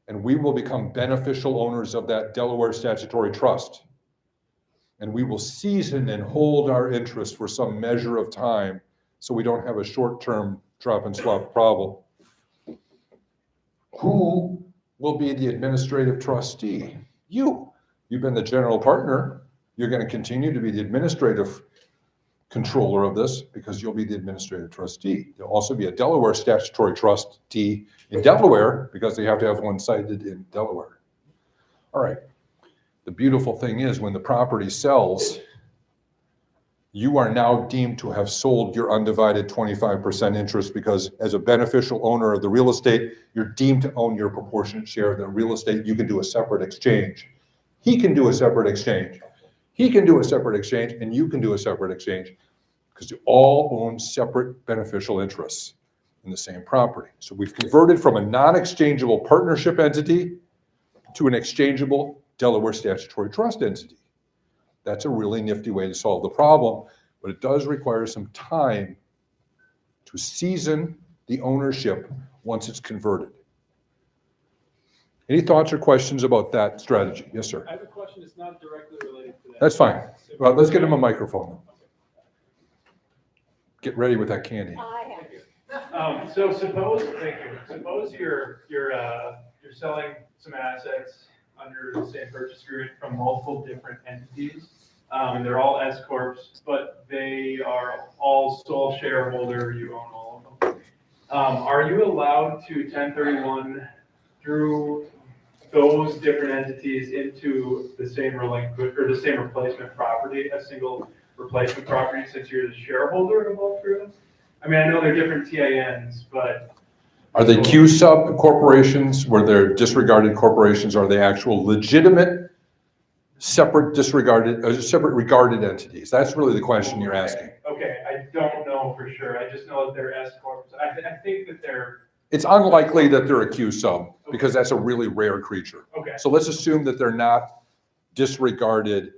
and we will become beneficial owners of that Delaware statutory trust. And we will season and hold our interest for some measure of time so we don't have a short-term drop and swap problem. Who will be the administrative trustee? You. You've been the general partner. You're going to continue to be the administrative controller of this because you'll be the administrative trustee. There'll also be a Delaware statutory trustee in Delaware because they have to have one cited in Delaware. All right. The beautiful thing is when the property sells, you are now deemed to have sold your undivided 25% interest because as a beneficial owner of the real estate, you're deemed to own your proportionate share of the real estate. You can do a separate exchange. He can do a separate exchange. He can do a separate exchange, and you can do a separate exchange because you all own separate beneficial interests in the same property. So we've converted from a non-exchangeable partnership entity to an exchangeable Delaware statutory trust entity. That's a really nifty way to solve the problem, but it does require some time to season the ownership once it's converted. Any thoughts or questions about that strategy? Yes, sir. I have a question that's not directly related to that. That's fine. Well, let's get him a microphone. Get ready with that candy. So suppose, thank you, suppose you're selling some assets under the same purchase agreement from multiple different entities. And they're all S corps, but they are all sole shareholder, you own all of them. Are you allowed to 1031 through those different entities into the same the same replacement property, a single replacement property, since you're the shareholder of all three of them? I mean, I know they're different TINs, but. Are they Q sub corporations where they're disregarded corporations? Are they actual legitimate, separate separate regarded entities? That's really the question you're asking. Okay, I don't know for sure. I just know that they're S corps. I think that they're. It's unlikely that they're a Q sub because that's a really rare creature. Okay. So let's assume that they're not disregarded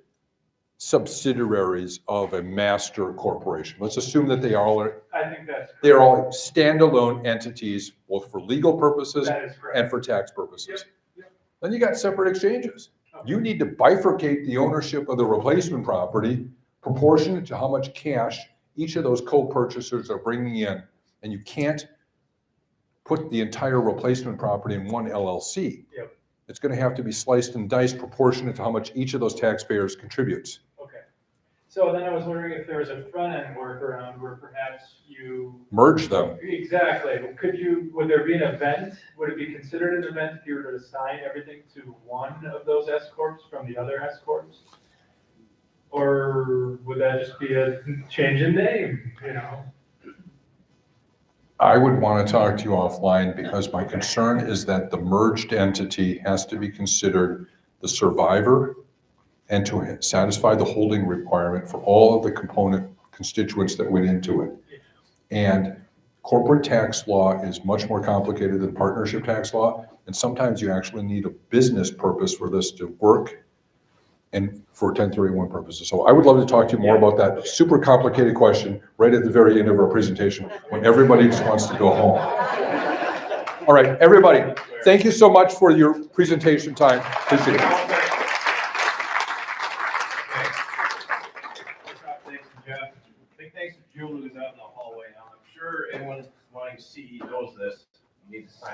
subsidiaries of a master corporation. Let's assume that they all are. I think that's correct. They're all standalone entities, both for legal purposes That is correct. and for tax purposes. Yep, yep. Then you got separate exchanges. Okay. You need to bifurcate the ownership of the replacement property proportionate to how much cash each of those co-purchasers are bringing in. And you can't put the entire replacement property in one LLC. Yep. It's going to have to be sliced and diced proportionate to how much each of those taxpayers contributes. Okay. So then I was wondering if there was a front end workaround where perhaps you. Merge them. Exactly. Would there be an event? Would it be considered an event if you were to assign everything to one of those S corps from the other S corps? Or would that just be a change in name, you know? I would want to talk to you offline because my concern is that the merged entity has to be considered the survivor and to satisfy the holding requirement for all of the component constituents that went into it. And corporate tax law is much more complicated than partnership tax law. And sometimes you actually need a business purpose for this to work and for 1031 purposes. So I would love to talk to you more about that super complicated question right at the very end of our presentation when everybody just wants to go home. All right, everybody, thank you so much for your presentation time. Appreciate it. Thanks to Jeff. Big thanks to Julie who's out in the hallway now. I'm sure anyone wanting to see knows this. You need to sign